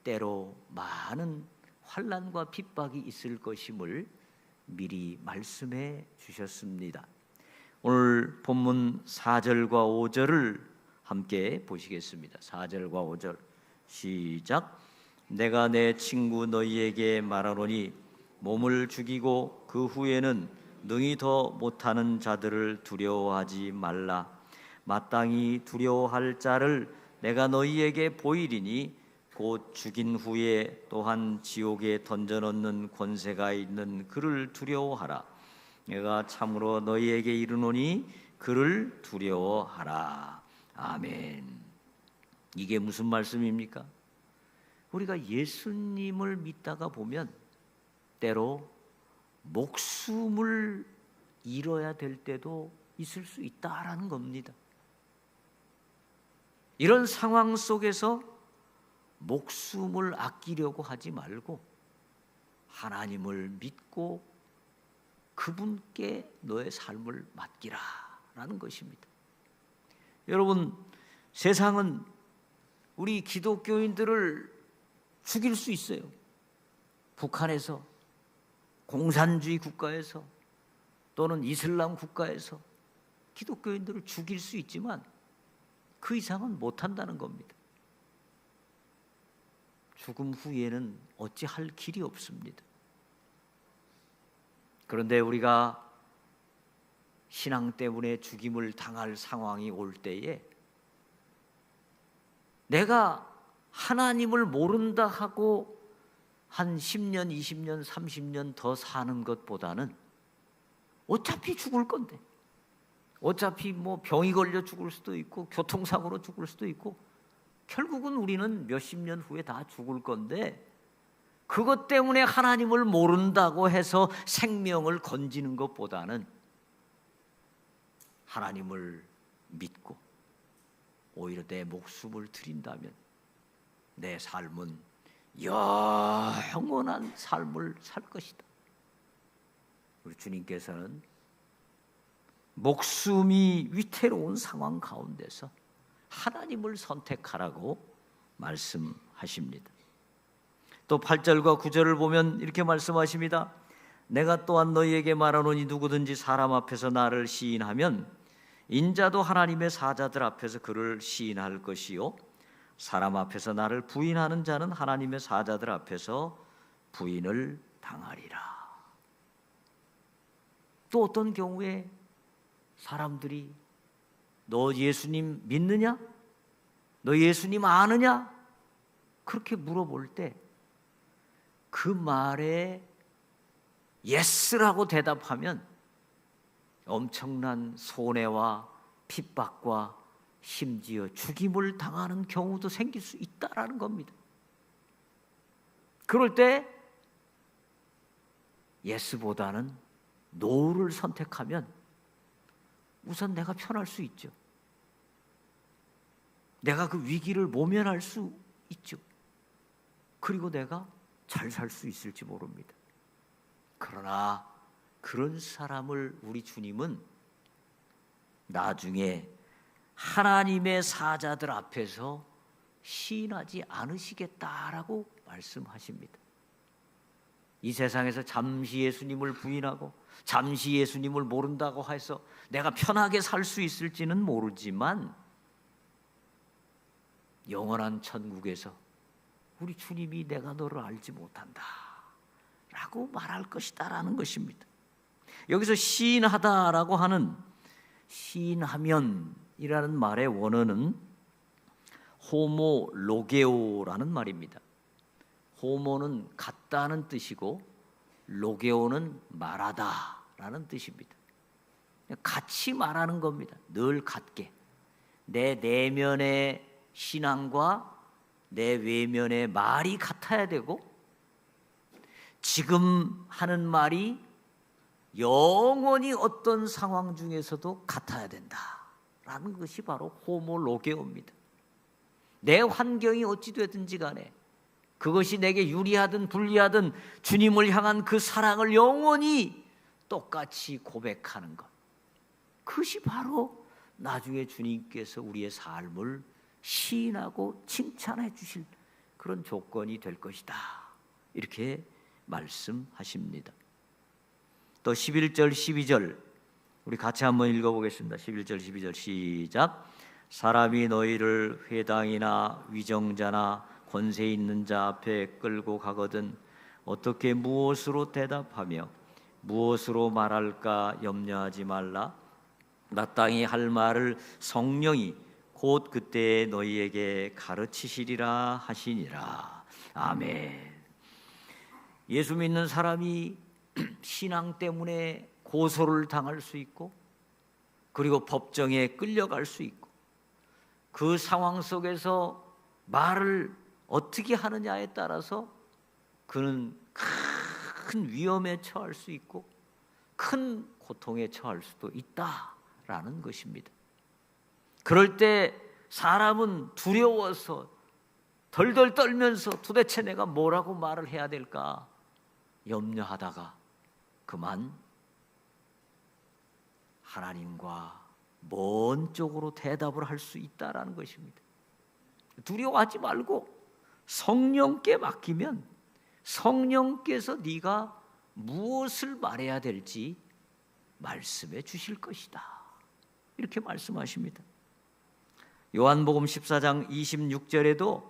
때로 많은 환난과 핍박이 있을 것임을 미리 말씀해 주셨습니다. 오늘 본문 4절과 5절을 함께 보시겠습니다. 4절과 5절 시작. 내가 내 친구 너희에게 말하노니 몸을 죽이고 그 후에는 능히 더 못하는 자들을 두려워하지 말라. 마땅히 두려워할 자를 내가 너희에게 보이리니 곧 죽인 후에 또한 지옥에 던져넣는 권세가 있는 그를 두려워하라. 내가 참으로 너희에게 이르노니 그를 두려워하라. 아멘. 이게 무슨 말씀입니까? 우리가 예수님을 믿다가 보면 때로 목숨을 잃어야 될 때도 있을 수 있다라는 겁니다. 이런 상황 속에서 목숨을 아끼려고 하지 말고 하나님을 믿고 그분께 너의 삶을 맡기라라는 것입니다. 여러분, 세상은 우리 기독교인들을 죽일 수 있어요. 북한에서, 공산주의 국가에서, 또는 이슬람 국가에서 기독교인들을 죽일 수 있지만 그 이상은 못한다는 겁니다. 죽음 후에는 어찌할 길이 없습니다. 그런데 우리가 신앙 때문에 죽임을 당할 상황이 올 때에 내가 하나님을 모른다 하고 한 10년, 20년, 30년 더 사는 것보다는 어차피 죽을 건데, 어차피 뭐 병이 걸려 죽을 수도 있고 교통사고로 죽을 수도 있고 결국은 우리는 몇십 년 후에 다 죽을 건데, 그것 때문에 하나님을 모른다고 해서 생명을 건지는 것보다는 하나님을 믿고 오히려 내 목숨을 드린다면 내 삶은 영원한 삶을 살 것이다. 우리 주님께서는 목숨이 위태로운 상황 가운데서 하나님을 선택하라고 말씀하십니다. 또 8절과 9절을 보면 이렇게 말씀하십니다. 내가 또한 너희에게 말하노니 누구든지 사람 앞에서 나를 시인하면 인자도 하나님의 사자들 앞에서 그를 시인할 것이요 사람 앞에서 나를 부인하는 자는 하나님의 사자들 앞에서 부인을 당하리라. 또 어떤 경우에 사람들이 너 예수님 믿느냐? 너 예수님 아느냐? 그렇게 물어볼 때 그 말에 예스라고 대답하면 엄청난 손해와 핍박과 심지어 죽임을 당하는 경우도 생길 수 있다라는 겁니다. 그럴 때 예스보다는 노를 선택하면 우선 내가 편할 수 있죠. 내가 그 위기를 모면할 수 있죠. 그리고 내가 잘 살 수 있을지 모릅니다. 그러나 그런 사람을 우리 주님은 나중에 하나님의 사자들 앞에서 시인하지 않으시겠다라고 말씀하십니다. 이 세상에서 잠시 예수님을 부인하고 잠시 예수님을 모른다고 해서 내가 편하게 살 수 있을지는 모르지만 영원한 천국에서 우리 주님이 내가 너를 알지 못한다 라고 말할 것이다 라는 것입니다. 여기서 시인하다라고 하는 시인하면이라는 말의 원어는 호모로게오라는 말입니다. 호모는 같다는 뜻이고 로게오는 말하다라는 뜻입니다. 같이 말하는 겁니다. 늘 같게. 내 내면의 신앙과 내 외면의 말이 같아야 되고 지금 하는 말이 영원히 어떤 상황 중에서도 같아야 된다라는 것이 바로 호모로게오입니다. 내 환경이 어찌 되든지 간에 그것이 내게 유리하든 불리하든 주님을 향한 그 사랑을 영원히 똑같이 고백하는 것, 그것이 바로 나중에 주님께서 우리의 삶을 시인하고 칭찬해 주실 그런 조건이 될 것이다, 이렇게 말씀하십니다. 또 11절 12절 우리 같이 한번 읽어보겠습니다. 11절 12절 시작. 사람이 너희를 회당이나 위정자나 권세 있는 자 앞에 끌고 가거든 어떻게 무엇으로 대답하며 무엇으로 말할까 염려하지 말라. 마땅히 할 말을 성령이 곧 그때 너희에게 가르치시리라 하시니라. 아멘. 예수 믿는 사람이 신앙 때문에 고소를 당할 수 있고 그리고 법정에 끌려갈 수 있고 그 상황 속에서 말을 어떻게 하느냐에 따라서 그는 큰 위험에 처할 수 있고 큰 고통에 처할 수도 있다라는 것입니다. 그럴 때 사람은 두려워서 덜덜 떨면서 도대체 내가 뭐라고 말을 해야 될까 염려하다가 그만 하나님과 먼 쪽으로 대답을 할 수 있다라는 것입니다. 두려워하지 말고 성령께 맡기면 성령께서 네가 무엇을 말해야 될지 말씀해 주실 것이다. 이렇게 말씀하십니다. 요한복음 14장 26절에도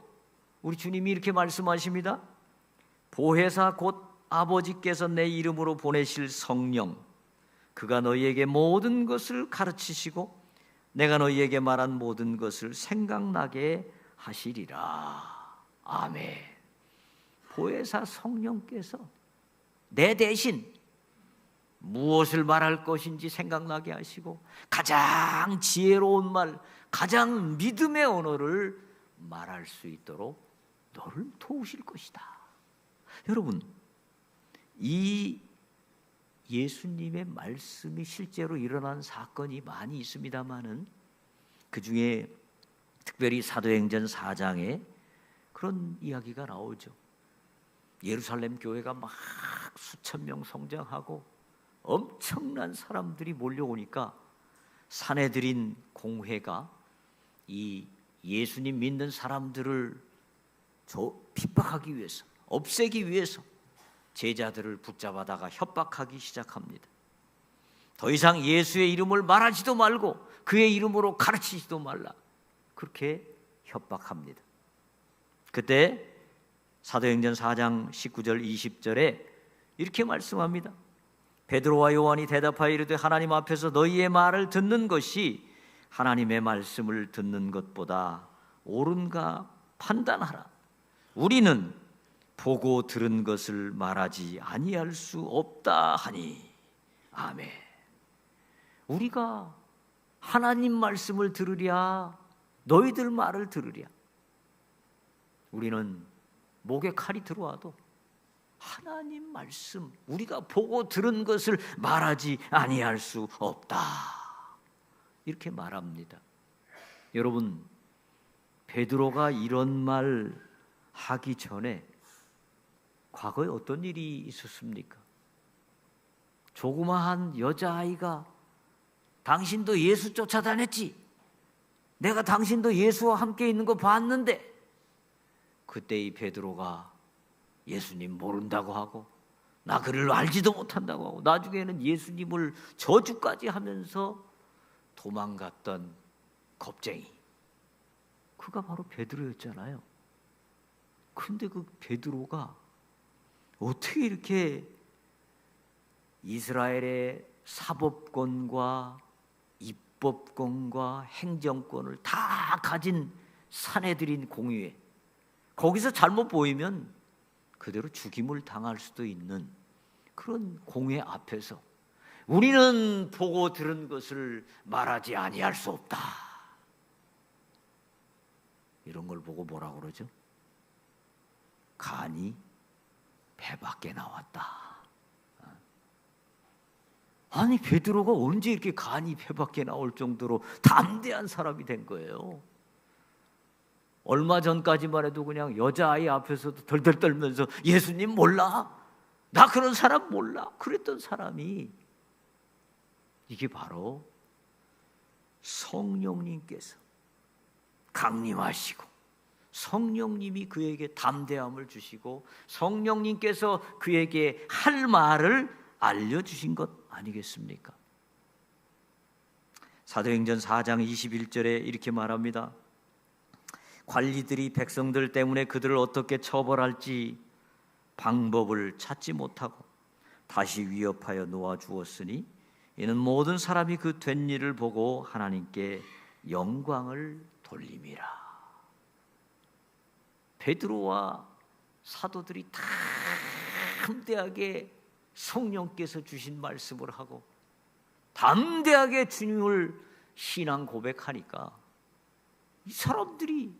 우리 주님이 이렇게 말씀하십니다. 보혜사 곧 아버지께서 내 이름으로 보내실 성령, 그가 너희에게 모든 것을 가르치시고 내가 너희에게 말한 모든 것을 생각나게 하시리라. 아멘. 보혜사 성령께서 내 대신 무엇을 말할 것인지 생각나게 하시고 가장 지혜로운 말, 가장 믿음의 언어를 말할 수 있도록 너를 도우실 것이다. 여러분, 이 예수님의 말씀이 실제로 일어난 사건이 많이 있습니다마는 그 중에 특별히 사도행전 4장에 그런 이야기가 나오죠. 예루살렘 교회가 막 수천 명 성장하고 엄청난 사람들이 몰려오니까 산헤드린 공회가 이 예수님 믿는 사람들을 핍박하기 위해서, 없애기 위해서 제자들을 붙잡아다가 협박하기 시작합니다. 더 이상 예수의 이름을 말하지도 말고 그의 이름으로 가르치지도 말라, 그렇게 협박합니다. 그때 사도행전 4장 19절 20절에 이렇게 말씀합니다. 베드로와 요한이 대답하여 이르되 하나님 앞에서 너희의 말을 듣는 것이 하나님의 말씀을 듣는 것보다 옳은가 판단하라. 우리는 보고 들은 것을 말하지 아니할 수 없다 하니. 아멘. 우리가 하나님 말씀을 들으랴, 너희들 말을 들으랴. 우리는 목에 칼이 들어와도 하나님 말씀, 우리가 보고 들은 것을 말하지 아니할 수 없다, 이렇게 말합니다. 여러분, 베드로가 이런 말 하기 전에 과거에 어떤 일이 있었습니까? 조그마한 여자아이가 당신도 예수 쫓아다녔지? 내가 당신도 예수와 함께 있는 거 봤는데, 그때 이 베드로가 예수님 모른다고 하고 나 그를 알지도 못한다고 하고 나중에는 예수님을 저주까지 하면서 도망갔던 겁쟁이, 그가 바로 베드로였잖아요. 그런데 그 베드로가 어떻게 이렇게 이스라엘의 사법권과 입법권과 행정권을 다 가진 산헤드린 공의회, 거기서 잘못 보이면 그대로 죽임을 당할 수도 있는 그런 공회 앞에서 우리는 보고 들은 것을 말하지 아니할 수 없다, 이런 걸 보고 뭐라고 그러죠? 간이 배 밖에 나왔다. 아니, 베드로가 언제 이렇게 간이 배 밖에 나올 정도로 담대한 사람이 된 거예요? 얼마 전까지만 해도 그냥 여자아이 앞에서도 덜덜 떨면서 예수님 몰라? 나 그런 사람 몰라? 그랬던 사람이, 이게 바로 성령님께서 강림하시고 성령님이 그에게 담대함을 주시고 성령님께서 그에게 할 말을 알려주신 것 아니겠습니까? 사도행전 4장 21절에 이렇게 말합니다. 관리들이 백성들 때문에 그들을 어떻게 처벌할지 방법을 찾지 못하고 다시 위협하여 놓아주었으니 이는 모든 사람이 그 된 일을 보고 하나님께 영광을 돌림이라. 베드로와 사도들이 다 담대하게 성령께서 주신 말씀을 하고 담대하게 주님을 신앙 고백하니까 이 사람들이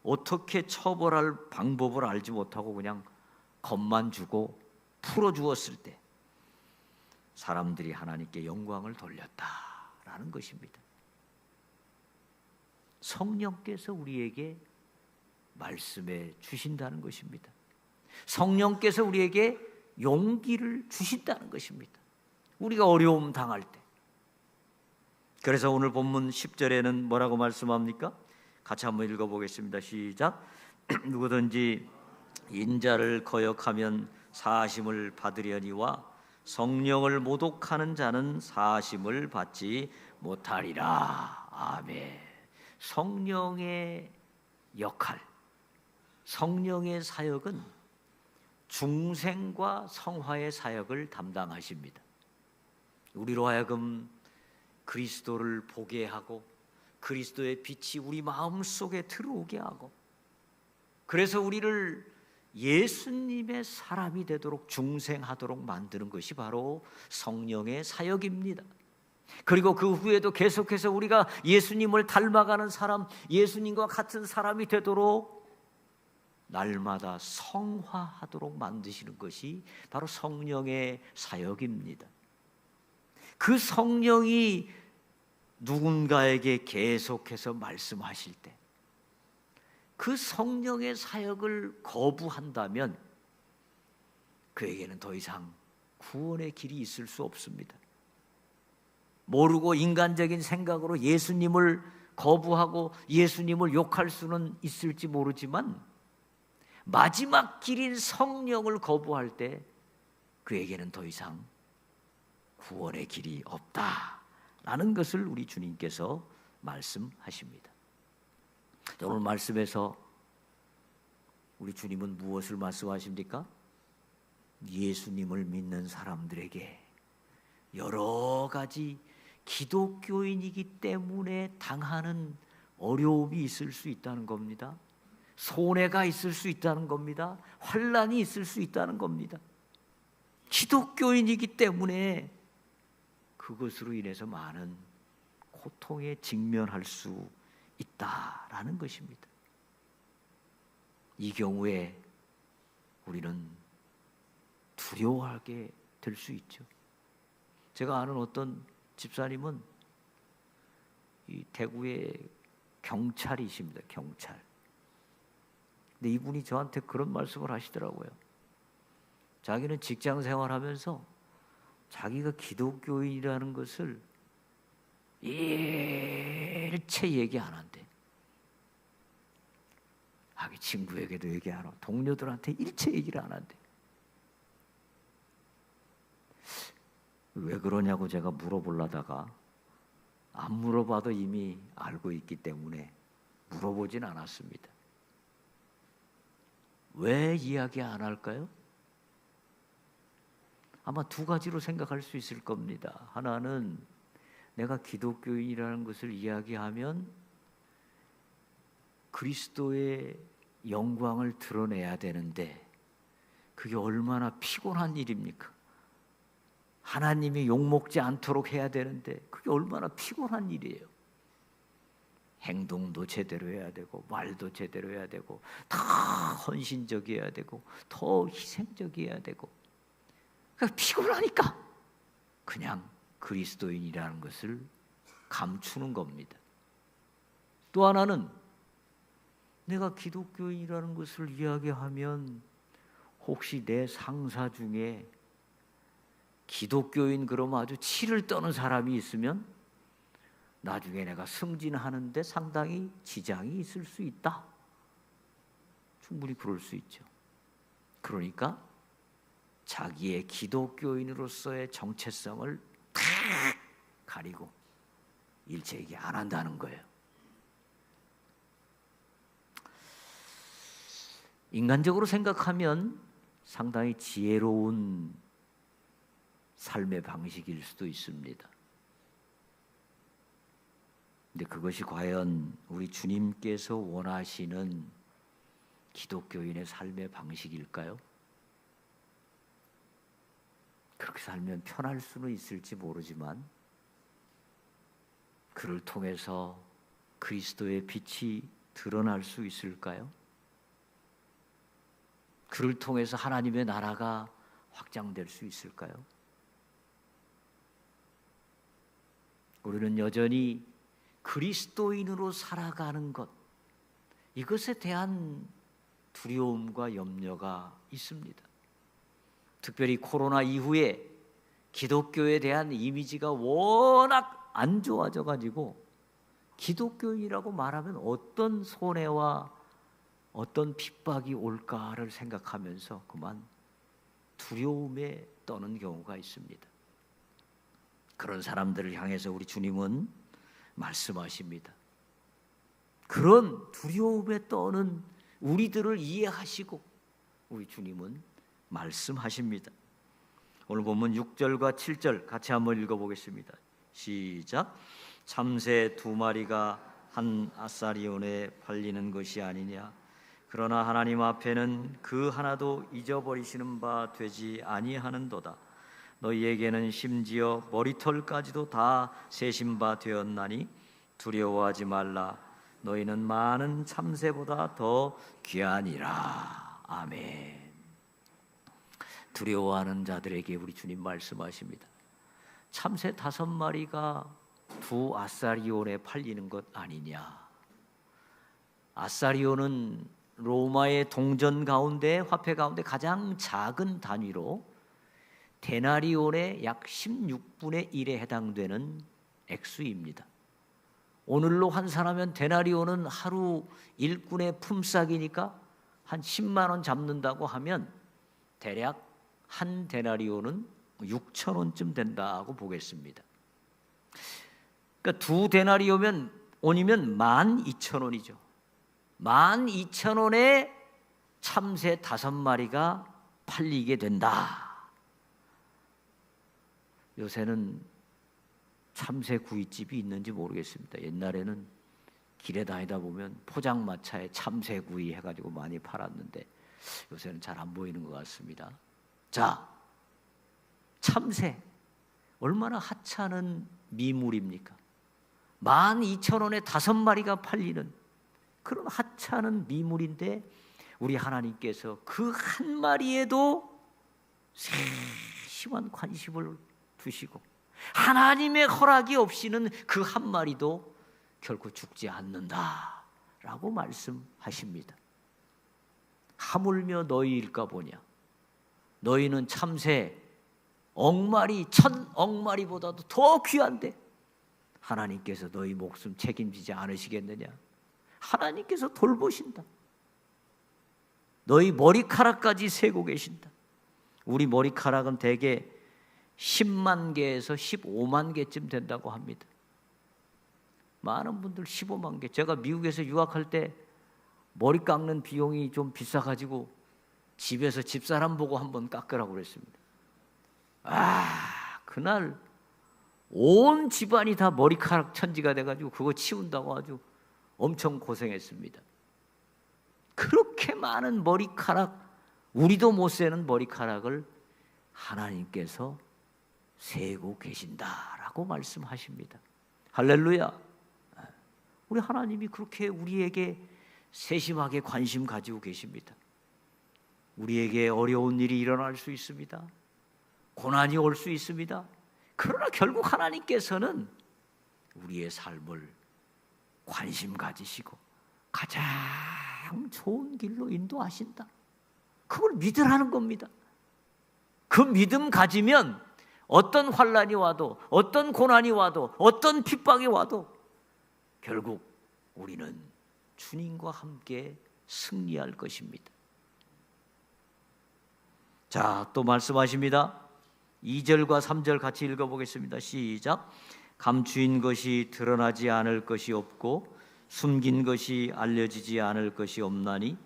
어떻게 처벌할 방법을 알지 못하고 그냥 겁만 주고 풀어주었을 때 사람들이 하나님께 영광을 돌렸다라는 것입니다. 성령께서 우리에게 말씀해 주신다는 것입니다. 성령께서 우리에게 용기를 주신다는 것입니다. 우리가 어려움 당할 때. 그래서 오늘 본문 10절에는 뭐라고 말씀합니까? 같이 한번 읽어보겠습니다. 시작. 누구든지 인자를 거역하면 사하심을 받으려니와 성령을 모독하는 자는 사하심을 받지 못하리라. 아멘. 성령의 역할, 성령의 사역은 중생과 성화의 사역을 담당하십니다. 우리로 하여금 그리스도를 보게 하고 그리스도의 빛이 우리 마음속에 들어오게 하고, 그래서 우리를 예수님의 사람이 되도록 중생하도록 만드는 것이 바로 성령의 사역입니다. 그리고 그 후에도 계속해서 우리가 예수님을 닮아가는 사람, 예수님과 같은 사람이 되도록 날마다 성화하도록 만드시는 것이 바로 성령의 사역입니다. 그 성령이 누군가에게 계속해서 말씀하실 때 그 성령의 사역을 거부한다면 그에게는 더 이상 구원의 길이 있을 수 없습니다. 모르고 인간적인 생각으로 예수님을 거부하고 예수님을 욕할 수는 있을지 모르지만 마지막 길인 성령을 거부할 때 그에게는 더 이상 구원의 길이 없다라는 것을 우리 주님께서 말씀하십니다. 오늘 말씀에서 우리 주님은 무엇을 말씀하십니까? 예수님을 믿는 사람들에게 여러 가지 기독교인이기 때문에 당하는 어려움이 있을 수 있다는 겁니다. 손해가 있을 수 있다는 겁니다. 환난이 있을 수 있다는 겁니다. 기독교인이기 때문에 그것으로 인해서 많은 고통에 직면할 수 있다라는 것입니다. 이 경우에 우리는 두려워하게 될 수 있죠. 제가 아는 어떤 집사님은 이 대구의 경찰이십니다. 경찰. 근데 이분이 저한테 그런 말씀을 하시더라고요. 자기는 직장 생활하면서 자기가 기독교인이라는 것을 일체 얘기 안 한대. 자기 친구에게도 얘기 안 하고 동료들한테 일체 얘기를 안 한대. 왜 그러냐고 제가 물어보려다가 안 물어봐도 이미 알고 있기 때문에 물어보진 않았습니다. 왜 이야기 안 할까요? 아마 두 가지로 생각할 수 있을 겁니다. 하나는 내가 기독교인이라는 것을 이야기하면 그리스도의 영광을 드러내야 되는데 그게 얼마나 피곤한 일입니까? 하나님이 욕먹지 않도록 해야 되는데 그게 얼마나 피곤한 일이에요. 행동도 제대로 해야 되고 말도 제대로 해야 되고 다 헌신적이어야 되고 더 희생적이어야 되고, 그러니까 피곤하니까 그냥 그리스도인이라는 것을 감추는 겁니다. 또 하나는 내가 기독교인이라는 것을 이야기하면 혹시 내 상사 중에 기독교인 그러면 아주 치를 떠는 사람이 있으면 나중에 내가 승진하는데 상당히 지장이 있을 수 있다. 충분히 그럴 수 있죠. 그러니까 자기의 기독교인으로서의 정체성을 다 가리고 일체 얘기 안 한다는 거예요. 인간적으로 생각하면 상당히 지혜로운 삶의 방식일 수도 있습니다. 근데 그것이 과연 우리 주님께서 원하시는 기독교인의 삶의 방식일까요? 그렇게 살면 편할 수는 있을지 모르지만 그를 통해서 그리스도의 빛이 드러날 수 있을까요? 그를 통해서 하나님의 나라가 확장될 수 있을까요? 우리는 여전히 그리스도인으로 살아가는 것, 이것에 대한 두려움과 염려가 있습니다. 특별히 코로나 이후에 기독교에 대한 이미지가 워낙 안 좋아져 가지고 기독교인이라고 말하면 어떤 손해와 어떤 핍박이 올까를 생각하면서 그만 두려움에 떠는 경우가 있습니다. 그런 사람들을 향해서 우리 주님은 말씀하십니다. 그런 두려움에 떠는 우리들을 이해하시고 우리 주님은 말씀하십니다. 오늘 본문 6절과 7절 같이 한번 읽어보겠습니다. 시작. 참새 2마리가 한 아사리온에 팔리는 것이 아니냐. 그러나 하나님 앞에는 그 하나도 잊어버리시는 바 되지 아니하는도다. 너희에게는 심지어 머리털까지도 다 세신 바 되었나니 두려워하지 말라. 너희는 많은 참새보다 더 귀하니라. 아멘. 두려워하는 자들에게 우리 주님 말씀하십니다. 참새 5마리가 2 아사리온에 팔리는 것 아니냐. 아사리온은 로마의 동전 가운데, 화폐 가운데 가장 작은 단위로 데나리온의 약 16분의 1에 해당되는 액수입니다. 오늘로 환산하면 데나리온은 하루 일꾼의 품삯이니까 한 10만 원 잡는다고 하면 대략 한 데나리온은 6천 원쯤 된다고 보겠습니다. 그러니까 2 데나리온이면 12,000원이죠. 12,000원에 참새 5마리가 팔리게 된다. 요새는 참새 구이집이 있는지 모르겠습니다. 옛날에는 길에 다니다 보면 포장마차에 참새 구이 해가지고 많이 팔았는데 요새는 잘 안 보이는 것 같습니다. 자, 참새 얼마나 하찮은 미물입니까? 12,000원에 5마리가 팔리는 그런 하찮은 미물인데 우리 하나님께서 그 한 마리에도 세심한 관심을 두시고 하나님의 허락이 없이는 그 한 마리도 결코 죽지 않는다라고 말씀하십니다. 하물며 너희일까 보냐. 너희는 참새 1억마리 1,000억마리보다도 더 귀한데 하나님께서 너희 목숨 책임지지 않으시겠느냐. 하나님께서 돌보신다. 너희 머리카락까지 세고 계신다. 우리 머리카락은 대개 10만 개에서 15만 개쯤 된다고 합니다. 많은 분들 15만 개. 제가 미국에서 유학할 때 머리 깎는 비용이 좀 비싸가지고 집에서 집사람 보고 한번 깎으라고 그랬습니다. 그날 온 집안이 다 머리카락 천지가 돼가지고 그거 치운다고 아주 엄청 고생했습니다. 그렇게 많은 머리카락, 우리도 못 세는 머리카락을 하나님께서 세고 계신다라고 말씀하십니다. 할렐루야. 우리 하나님이 그렇게 우리에게 세심하게 관심 가지고 계십니다. 우리에게 어려운 일이 일어날 수 있습니다. 고난이 올 수 있습니다. 그러나 결국 하나님께서는 우리의 삶을 관심 가지시고 가장 좋은 길로 인도하신다. 그걸 믿으라는 겁니다. 그 믿음 가지면 어떤 환난이 와도, 어떤 고난이 와도, 어떤 핍박이 와도 결국 우리는 주님과 함께 승리할 것입니다. 자, 또 말씀하십니다. 2절과 3절 같이 읽어보겠습니다. 시작. 감추인 것이 드러나지 않을 것이 없고 숨긴 것이 알려지지 않을 것이 없나니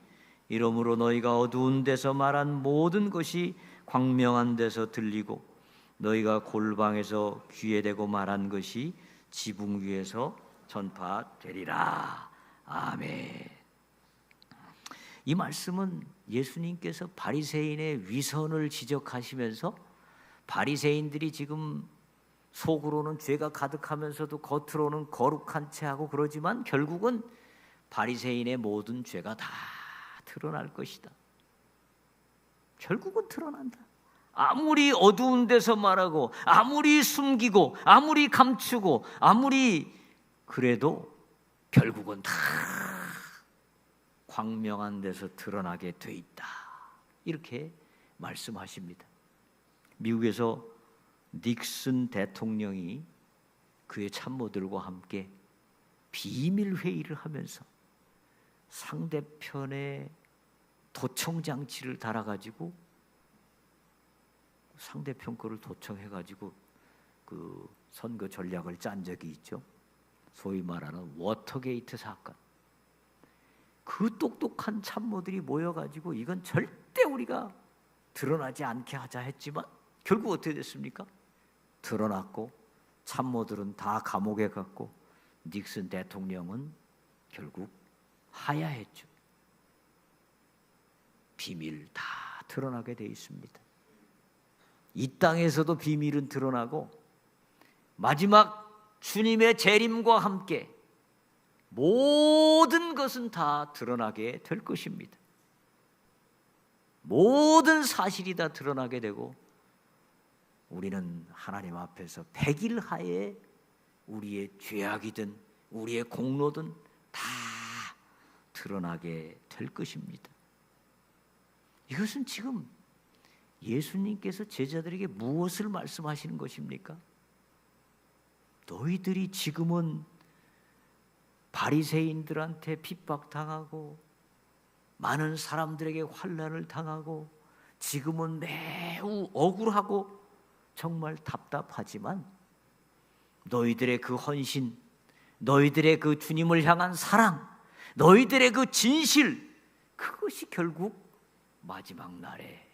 이러므로 너희가 어두운 데서 말한 모든 것이 광명한 데서 들리고 너희가 골방에서 귀에 대고 말한 것이 지붕 위에서 전파되리라. 아멘. 이 말씀은 예수님께서 바리새인의 위선을 지적하시면서 바리새인들이 지금 속으로는 죄가 가득하면서도 겉으로는 거룩한 채 하고 그러지만 결국은 바리새인의 모든 죄가 다 드러날 것이다. 결국은 드러난다. 아무리 어두운 데서 말하고 아무리 숨기고 아무리 감추고 아무리 그래도 결국은 다 광명한 데서 드러나게 돼 있다. 이렇게 말씀하십니다. 미국에서 닉슨 대통령이 그의 참모들과 함께 비밀 회의를 하면서 상대편의 도청 장치를 달아가지고 상대편 거를 도청해가지고 그 선거 전략을 짠 적이 있죠. 소위 말하는 워터게이트 사건. 그 똑똑한 참모들이 모여가지고 이건 절대 우리가 드러나지 않게 하자 했지만 결국 어떻게 됐습니까? 드러났고 참모들은 다 감옥에 갔고 닉슨 대통령은 결국 하야했죠. 비밀 다 드러나게 돼 있습니다. 이 땅에서도 비밀은 드러나고 마지막 주님의 재림과 함께 모든 것은 다 드러나게 될 것입니다. 모든 사실이 다 드러나게 되고 우리는 하나님 앞에서 백일하에 우리의 죄악이든 우리의 공로든 다 드러나게 될 것입니다. 이것은 지금 예수님께서 제자들에게 무엇을 말씀하시는 것입니까? 너희들이 지금은 바리새인들한테 핍박당하고 많은 사람들에게 환난을 당하고 지금은 매우 억울하고 정말 답답하지만 너희들의 그 헌신, 너희들의 그 주님을 향한 사랑, 너희들의 그 진실, 그것이 결국 마지막 날에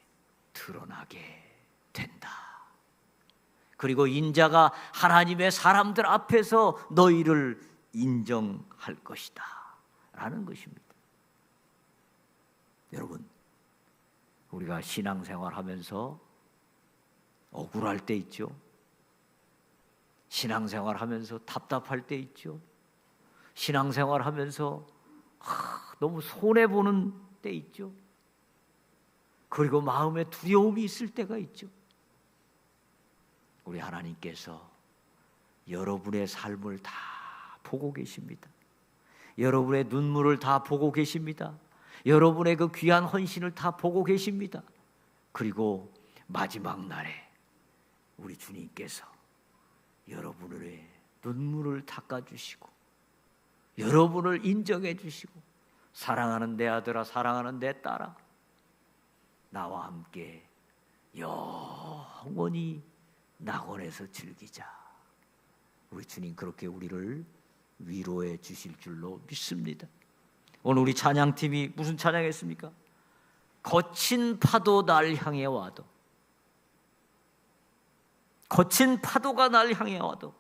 드러나게 된다. 그리고 인자가 하나님의 사람들 앞에서 너희를 인정할 것이다 라는 것입니다. 여러분, 우리가 신앙생활하면서 억울할 때 있죠. 신앙생활하면서 답답할 때 있죠. 신앙생활하면서 너무 손해보는 때 있죠. 그리고 마음에 두려움이 있을 때가 있죠. 우리 하나님께서 여러분의 삶을 다 보고 계십니다. 여러분의 눈물을 다 보고 계십니다. 여러분의 그 귀한 헌신을 다 보고 계십니다. 그리고 마지막 날에 우리 주님께서 여러분의 눈물을 닦아주시고 여러분을 인정해 주시고 사랑하는 내 아들아, 사랑하는 내 딸아, 나와 함께 영원히 낙원에서 즐기자. 우리 주님 그렇게 우리를 위로해 주실 줄로 믿습니다. 오늘 우리 찬양팀이 무슨 찬양했습니까? 거친 파도 날 향해 와도, 거친 파도가 날 향해 와도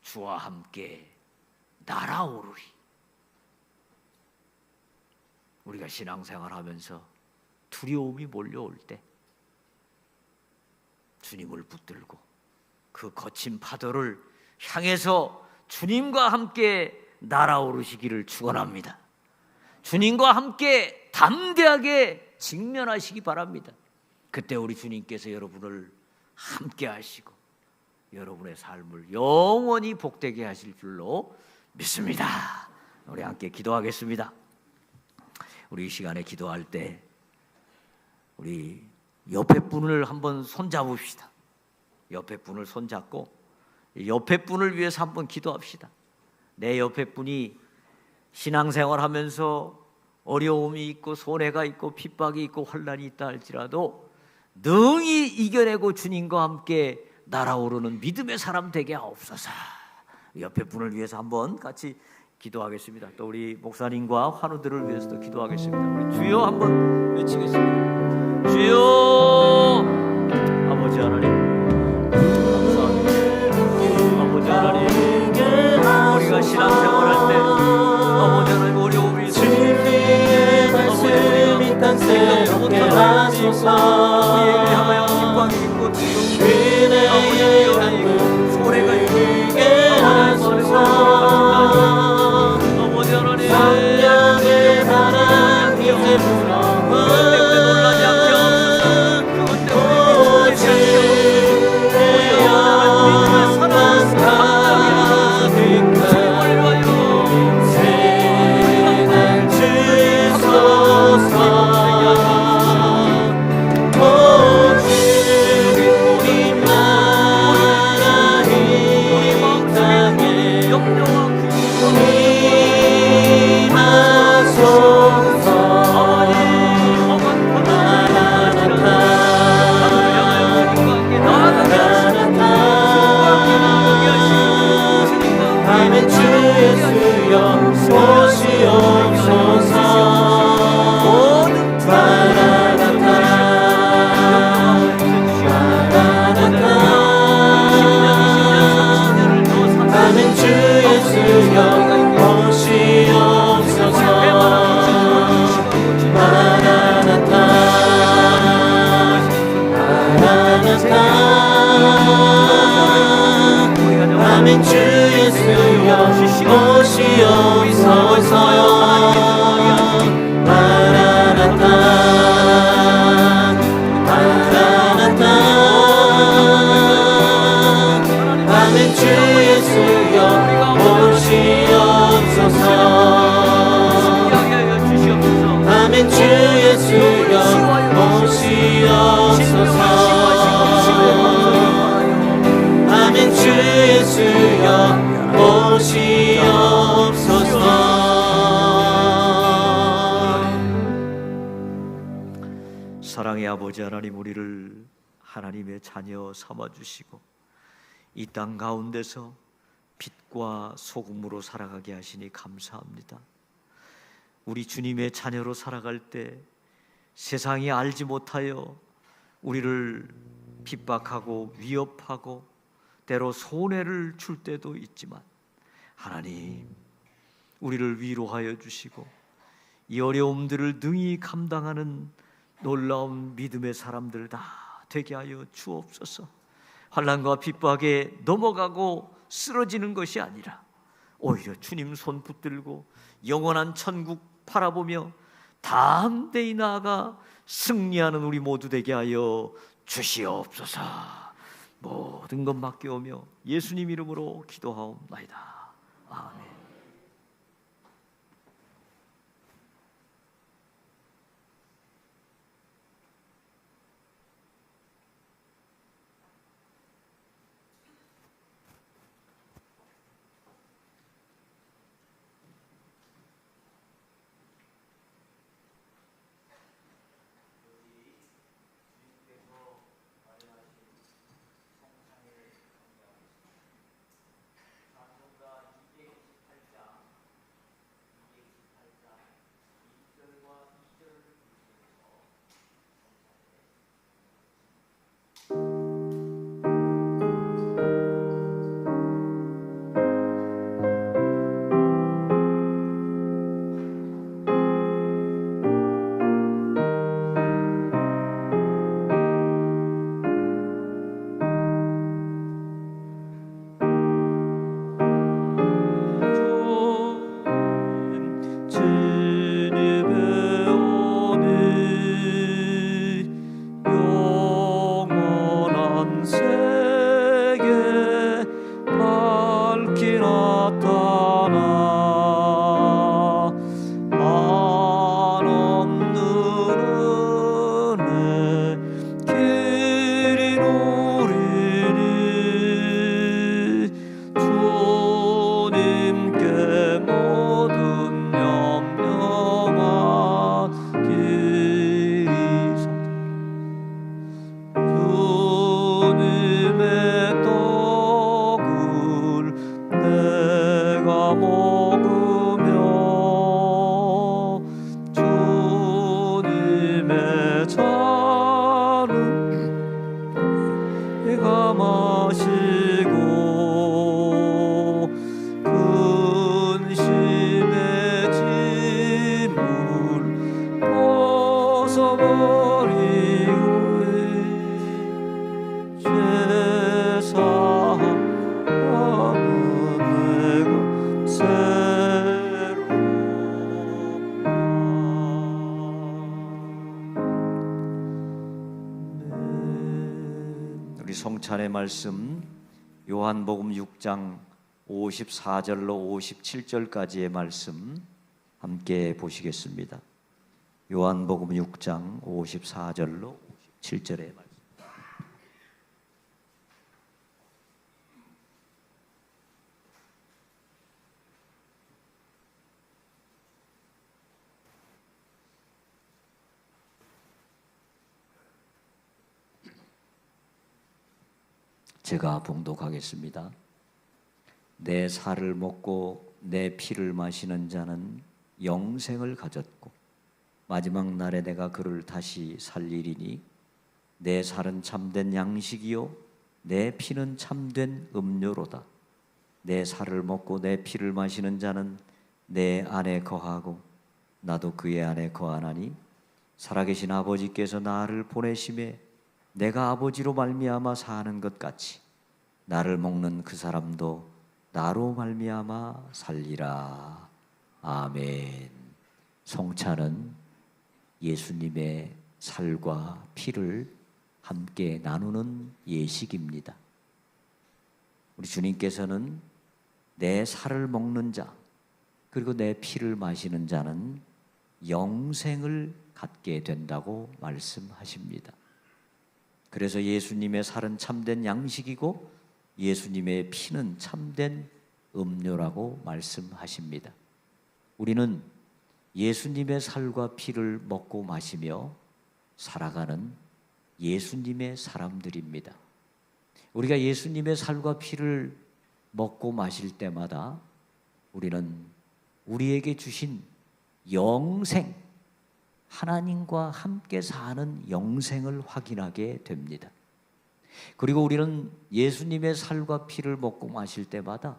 주와 함께 날아오르리. 우리가 신앙생활하면서 두려움이 몰려올 때 주님을 붙들고 그 거친 파도를 향해서 주님과 함께 날아오르시기를 축원합니다. 주님과 함께 담대하게 직면하시기 바랍니다. 그때 우리 주님께서 여러분을 함께 하시고 여러분의 삶을 영원히 복되게 하실 줄로 믿습니다. 우리 함께 기도하겠습니다. 우리 이 시간에 기도할 때 우리 옆에 분을 한번 손잡읍시다. 옆에 분을 손잡고 옆에 분을 위해서 한번 기도합시다. 내 옆에 분이 신앙생활하면서 어려움이 있고 손해가 있고 핍박이 있고 환난이 있다 할지라도 능히 이겨내고 주님과 함께 날아오르는 믿음의 사람 되게 하옵소서. 옆에 분을 위해서 한번 같이 기도하겠습니다. 또 우리 목사님과 환우들을 위해서도 기도하겠습니다. 우리 주여 한번 외치겠습니다. 주여. 아버지 하나님 감사합니다. 아버지 하나님, 우리가 신앙생활할 때 아버지 하나님 어려움이 진리의 말씀이 땅 새롭게 하소서. 우리에게 향하여 핍박이 있고 은혜의 강물 손해가 흐르게 하소서. 아버지 하나님 성령의 바람 이제 불어오네. 놀라지 않게 하옵소서. 예수여 오시옵소서. 마라나타 아멘. 주 예수여 오시옵소서. 마라나타 마라나타 아멘. 주 예수여 오시옵소서. 마라나타 마라나타 아멘. 주 예수여 오시옵소서. 아멘. 주 예수여 오시옵소서. 아멘. 주 예수여 오시옵소서. 사랑의 아버지 하나님, 우리를 하나님의 자녀 삼아주시고 이 땅 가운데서 빛과 소금으로 살아가게 하시니 감사합니다. 우리 주님의 자녀로 살아갈 때 세상이 알지 못하여 우리를 핍박하고 위협하고 때로 손해를 줄 때도 있지만 하나님, 우리를 위로하여 주시고 이 어려움들을 능히 감당하는 놀라운 믿음의 사람들 다 되게 하여 주옵소서. 환난과 핍박에 넘어가고 쓰러지는 것이 아니라 오히려 주님 손 붙들고 영원한 천국 바라보며 담대히 나아가 승리하는 우리 모두 되게 하여 주시옵소서. 모든 것 맡겨오며 예수님 이름으로 기도하옵나이다. 아멘. 우리 성찬의 말씀 요한복음 6장 54절로 57절까지의 말씀 함께 보시겠습니다. 요한복음 6장 54절로 57절의 말씀. 제가 봉독하겠습니다. 내 살을 먹고 내 피를 마시는 자는 영생을 가졌고 마지막 날에 내가 그를 다시 살리리니 내 살은 참된 양식이요 내 피는 참된 음료로다. 내 살을 먹고 내 피를 마시는 자는 내 안에 거하고 나도 그의 안에 거하나니 살아계신 아버지께서 나를 보내심에 내가 아버지로 말미암아 사는 것 같이 나를 먹는 그 사람도 나로 말미암아 살리라. 아멘. 성찬은 예수님의 살과 피를 함께 나누는 예식입니다. 우리 주님께서는 내 살을 먹는 자 그리고 내 피를 마시는 자는 영생을 갖게 된다고 말씀하십니다. 그래서 예수님의 살은 참된 양식이고 예수님의 피는 참된 음료라고 말씀하십니다. 우리는 예수님의 살과 피를 먹고 마시며 살아가는 예수님의 사람들입니다. 우리가 예수님의 살과 피를 먹고 마실 때마다 우리는 우리에게 주신 영생, 하나님과 함께 사는 영생을 확인하게 됩니다. 그리고 우리는 예수님의 살과 피를 먹고 마실 때마다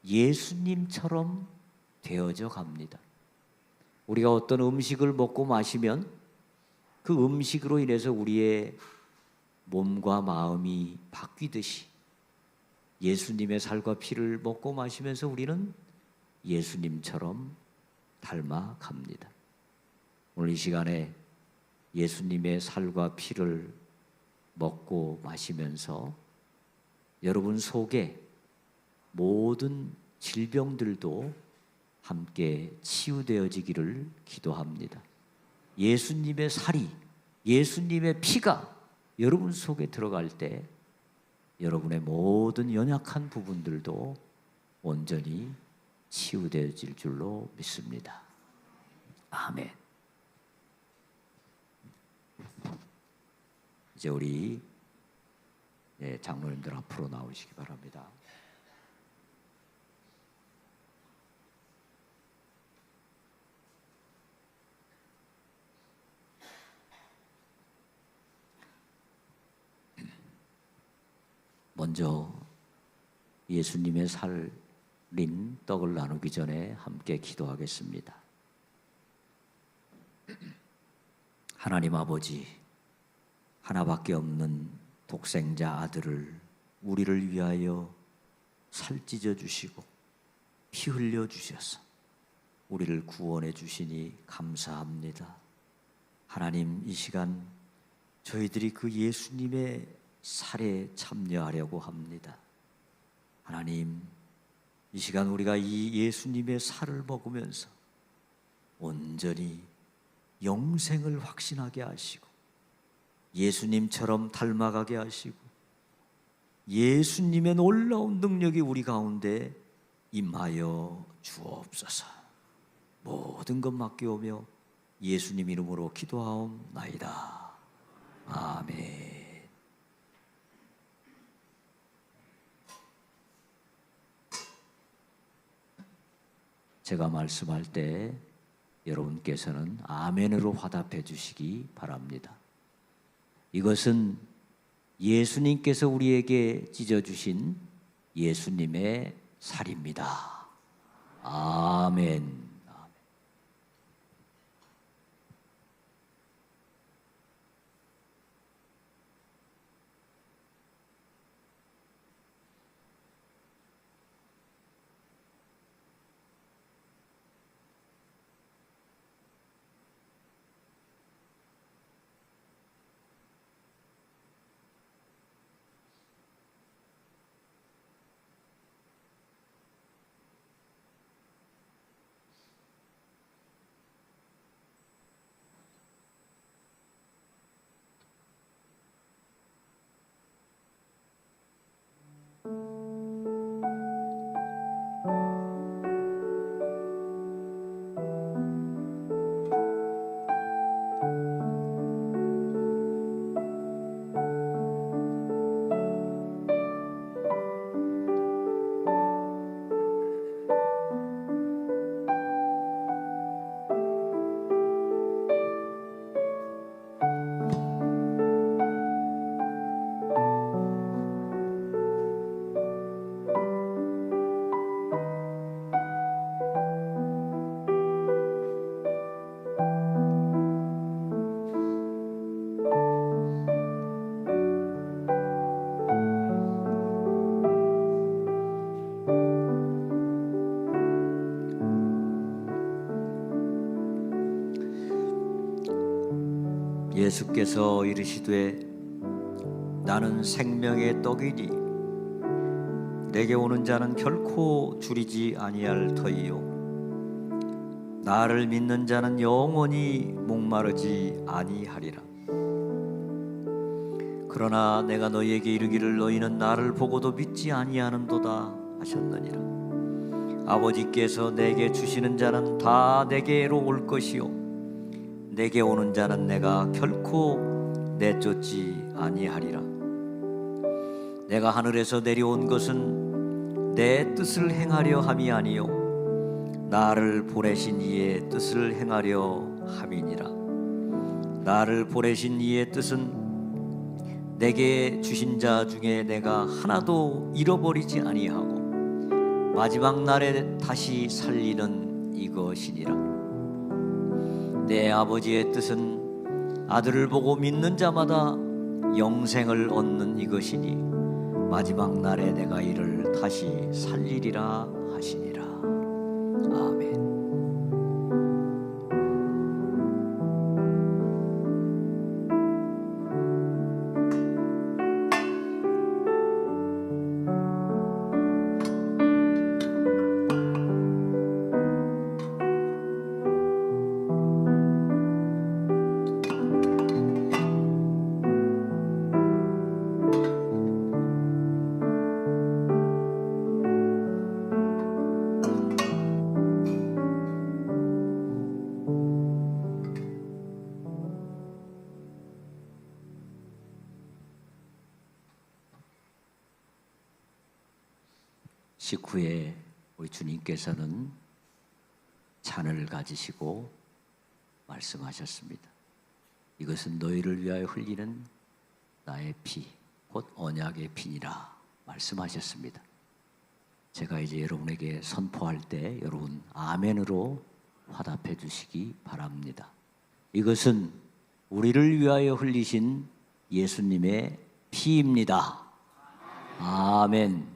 예수님처럼 되어져 갑니다. 우리가 어떤 음식을 먹고 마시면 그 음식으로 인해서 우리의 몸과 마음이 바뀌듯이 예수님의 살과 피를 먹고 마시면서 우리는 예수님처럼 닮아갑니다. 오늘 이 시간에 예수님의 살과 피를 먹고 마시면서 여러분 속에 모든 질병들도 함께 치유되어지기를 기도합니다. 예수님의 살이, 예수님의 피가 여러분 속에 들어갈 때 여러분의 모든 연약한 부분들도 온전히 치유되어질 줄로 믿습니다. 아멘. 이제 우리 장로님들 앞으로 나오시기 바랍니다. 먼저 예수님의 살린 떡을 나누기 전에 함께 기도하겠습니다. 하나님 아버지, 하나밖에 없는 독생자 아들을 우리를 위하여 살찢어 주시고 피 흘려 주셔서 우리를 구원해 주시니 감사합니다. 하나님, 이 시간 저희들이 그 예수님의 살에 참여하려고 합니다. 하나님, 이 시간 우리가 이 예수님의 살을 먹으면서 온전히 영생을 확신하게 하시고 예수님처럼 닮아가게 하시고 예수님의 놀라운 능력이 우리 가운데 임하여 주옵소서. 모든 것 맡겨오며 예수님 이름으로 기도하옵나이다. 아멘. 제가 말씀할 때 여러분께서는 아멘으로 화답해 주시기 바랍니다. 이것은 예수님께서 우리에게 찢어주신 예수님의 살입니다. 아멘. 예수께서 이르시되 나는 생명의 떡이니 내게 오는 자는 결코 줄이지 아니할 터이요 나를 믿는 자는 영원히 목마르지 아니하리라. 그러나 내가 너희에게 이르기를 너희는 나를 보고도 믿지 아니하는도다 하셨느니라. 아버지께서 내게 주시는 자는 다 내게로 올 것이요 내게 오는 자는 내가 결코 내쫓지 아니하리라. 내가 하늘에서 내려온 것은 내 뜻을 행하려 함이 아니요 나를 보내신 이의 뜻을 행하려 함이니라. 나를 보내신 이의 뜻은 내게 주신 자 중에 내가 하나도 잃어버리지 아니하고 마지막 날에 다시 살리는 이것이니라. 내 아버지의 뜻은 아들을 보고 믿는 자마다 영생을 얻는 이것이니 마지막 날에 내가 이를 다시 살리리라 하시니라. 아멘. 식후에 우리 주님께서는 잔을 가지시고 말씀하셨습니다. 이것은 너희를 위하여 흘리는 나의 피, 곧 언약의 피니라 말씀하셨습니다. 제가 이제 여러분에게 선포할 때 여러분 아멘으로 화답해 주시기 바랍니다. 이것은 우리를 위하여 흘리신 예수님의 피입니다. 아멘.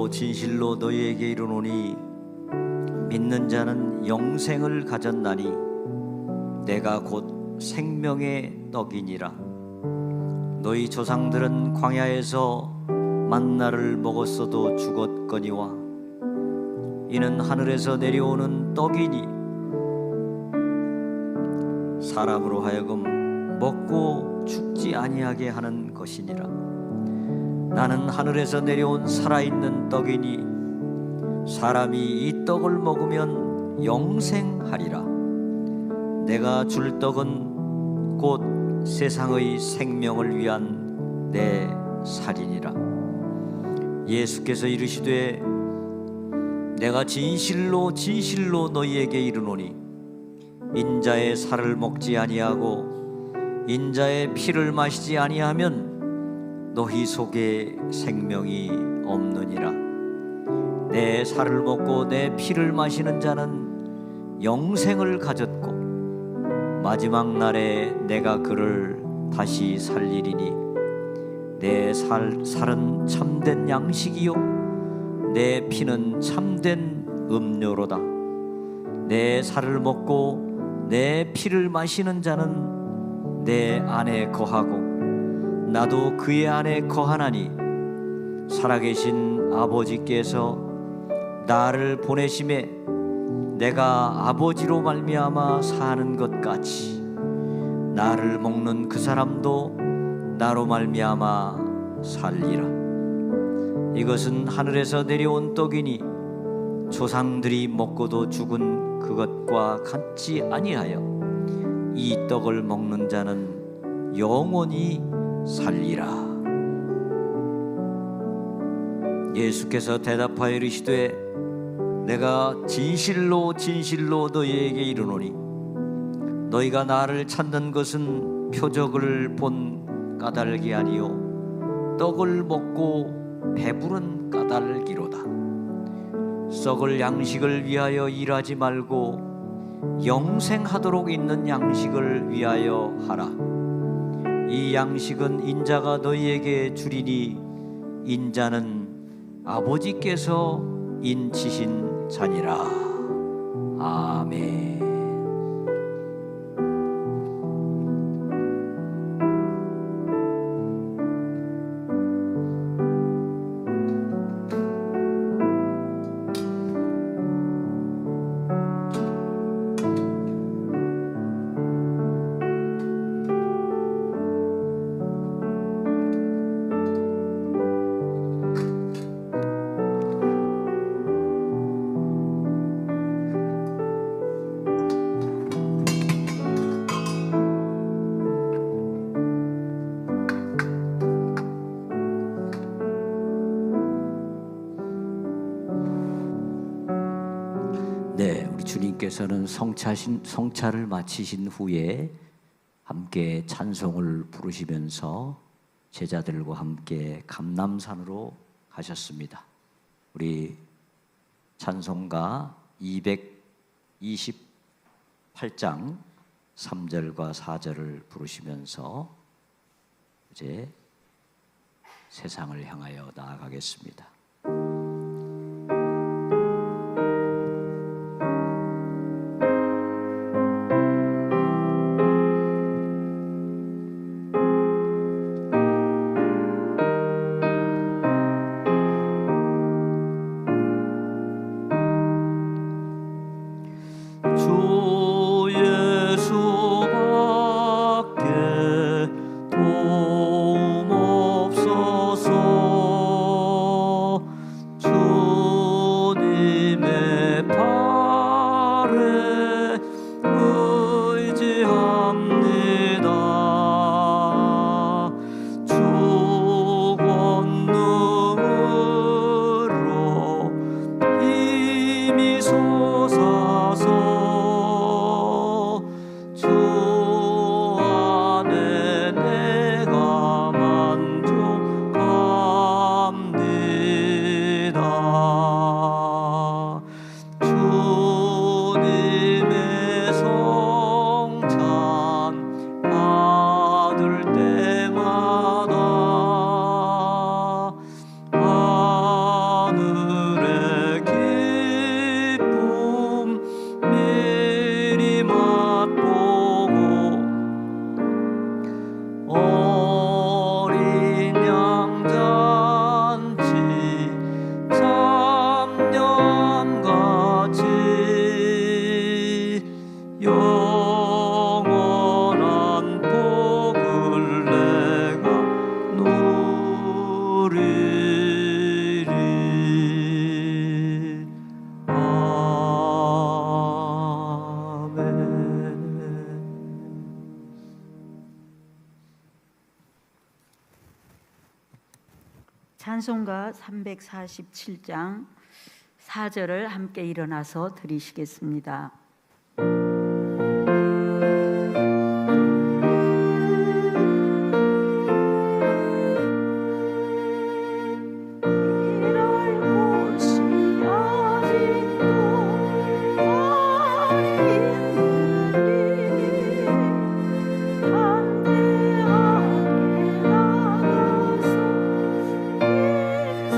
진실로 너희에게 이르노니 믿는 자는 영생을 가졌나니 내가 곧 생명의 떡이니라. 너희 조상들은 광야에서 만나를 먹었어도 죽었거니와 이는 하늘에서 내려오는 떡이니 사람으로 하여금 먹고 죽지 아니하게 하는 것이니라. 나는 하늘에서 내려온 살아있는 떡이니 사람이 이 떡을 먹으면 영생하리라. 내가 줄 떡은 곧 세상의 생명을 위한 내 살이니라. 예수께서 이르시되 내가 진실로 너희에게 이르노니 인자의 살을 먹지 아니하고 인자의 피를 마시지 아니하면 너희 속에 생명이 없느니라. 내 살을 먹고 내 피를 마시는 자는 영생을 가졌고 마지막 날에 내가 그를 다시 살리리니 내 살은 참된 양식이요 내 피는 참된 음료로다. 내 살을 먹고 내 피를 마시는 자는 내 안에 거하고 나도 그의 안에 거하나니 살아계신 아버지께서 나를 보내심에 내가 아버지로 말미암아 사는 것 같이 나를 먹는 그 사람도 나로 말미암아 살리라. 이것은 하늘에서 내려온 떡이니 조상들이 먹고도 죽은 그것과 같지 아니하여 이 떡을 먹는 자는 영원히 살리라. 예수께서 대답하여 이르시되 내가 진실로 진실로 너희에게 이르노니 너희가 나를 찾는 것은 표적을 본 까닭이 아니요 떡을 먹고 배부른 까닭이로다. 썩을 양식을 위하여 일하지 말고 영생하도록 있는 양식을 위하여 하라. 이 양식은 인자가 너희에게 주리니 인자는 아버지께서 인치신 자니라. 아멘. 네, 우리 주님께서는 성찬을 마치신 후에 함께 찬송을 부르시면서 제자들과 함께 감람산으로 가셨습니다. 우리 찬송가 228장 3절과 4절을 부르시면서 이제 세상을 향하여 나아가겠습니다. 주 예수밖에 도움 없소서. 주님의 발에 의지합니다. 주 권능으로 힘이 솟아서 주 안에 내가 만족합니다. 주님의 성찬 받을 때마다 하늘의 기쁨 미리 맛보고 어린 양 잔치 참년같이 영원한 복을 내가 누리리. 아멘. 찬송가 347장 4절을 함께 일어나서 드리시겠습니다. 이럴 곳이 아직도 어린들이 담대하게 나가서 예수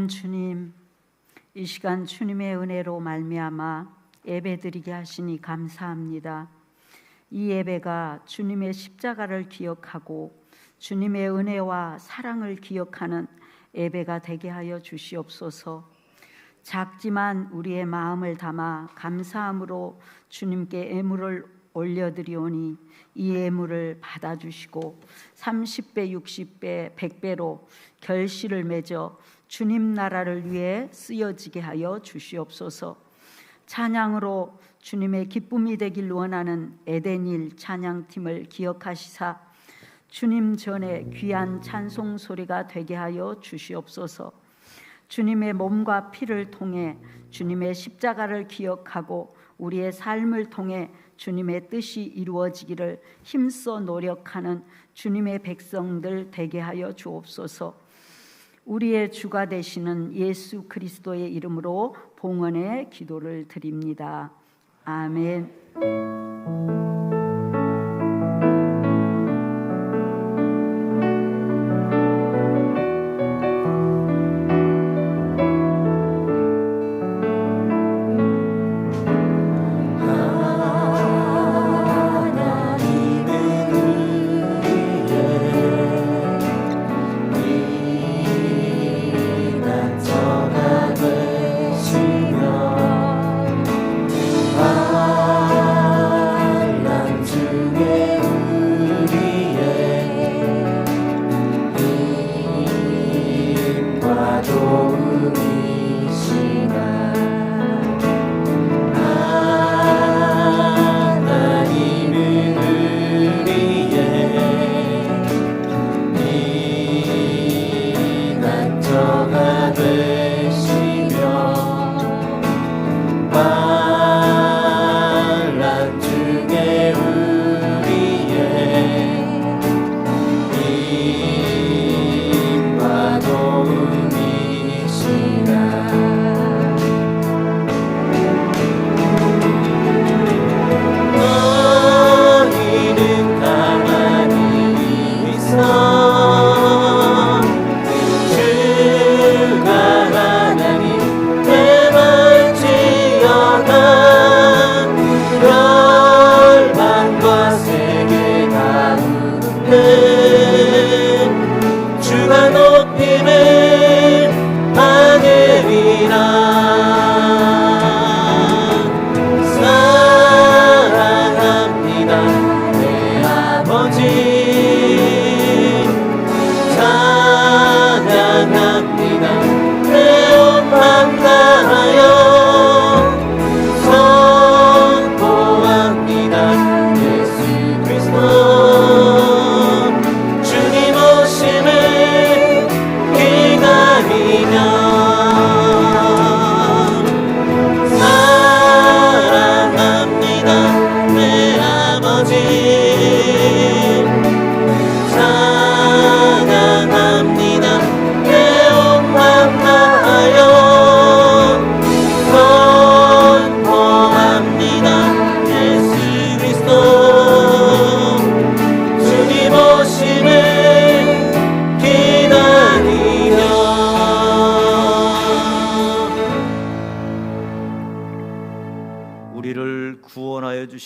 사랑하는 주님, 이 시간 주님의 은혜로 말미암아 예배드리게 하시니 감사합니다. 이 예배가 주님의 십자가를 기억하고 주님의 은혜와 사랑을 기억하는 예배가 되게 하여 주시옵소서. 작지만 우리의 마음을 담아 감사함으로 주님께 예물을 올려드리오니 이 예물을 받아주시고 30배, 60배, 100배로 결실을 맺어 주님 나라를 위해 쓰여지게 하여 주시옵소서. 찬양으로 주님의 기쁨이 되길 원하는 에덴일 찬양팀을 기억하시사 주님 전에 귀한 찬송 소리가 되게 하여 주시옵소서. 주님의 몸과 피를 통해 주님의 십자가를 기억하고 우리의 삶을 통해 주님의 뜻이 이루어지기를 힘써 노력하는 주님의 백성들 되게 하여 주옵소서. 우리의 주가 되시는 예수 그리스도의 이름으로 봉헌의 기도를 드립니다. 아멘.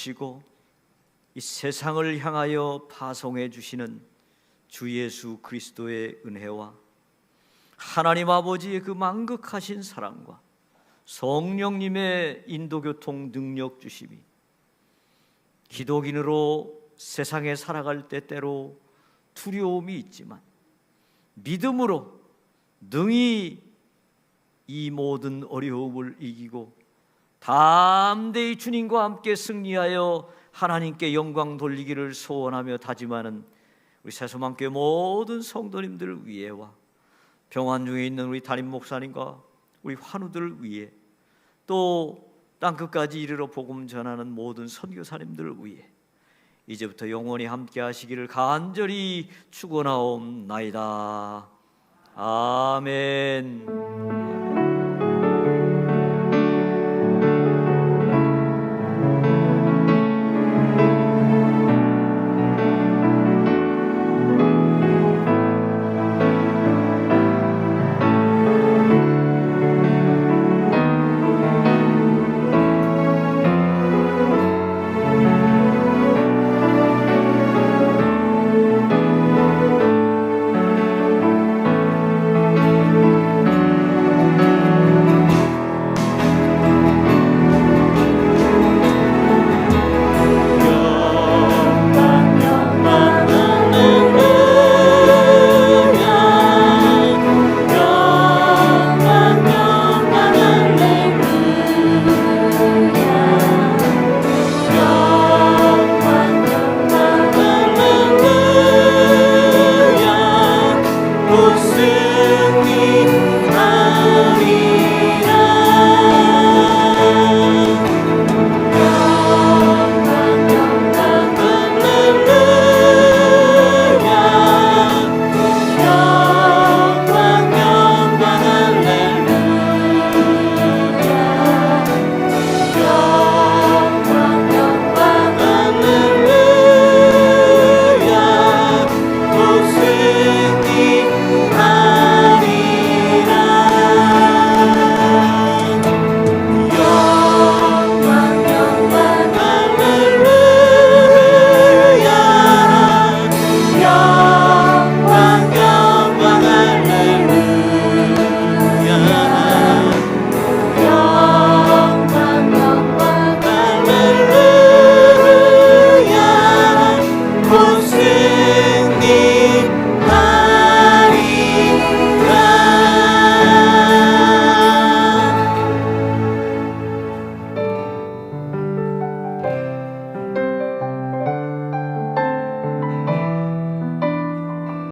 주시고 이 세상을 향하여 파송해 주시는 주 예수 그리스도의 은혜와 하나님 아버지의 그 만극하신 사랑과 성령님의 인도교통 능력 주심이 기독인으로 세상에 살아갈 때 때로 두려움이 있지만 믿음으로 능히 이 모든 어려움을 이기고 담대히 주님과 함께 승리하여 하나님께 영광 돌리기를 소원하며 다짐하는 우리 새소망교회 모든 성도님들을 위해와 병환 중에 있는 우리 담임 목사님과 우리 환우들을 위해 또 땅끝까지 이르러 복음 전하는 모든 선교사님들을 위해 이제부터 영원히 함께 하시기를 간절히 축원하옵나이다. 아멘.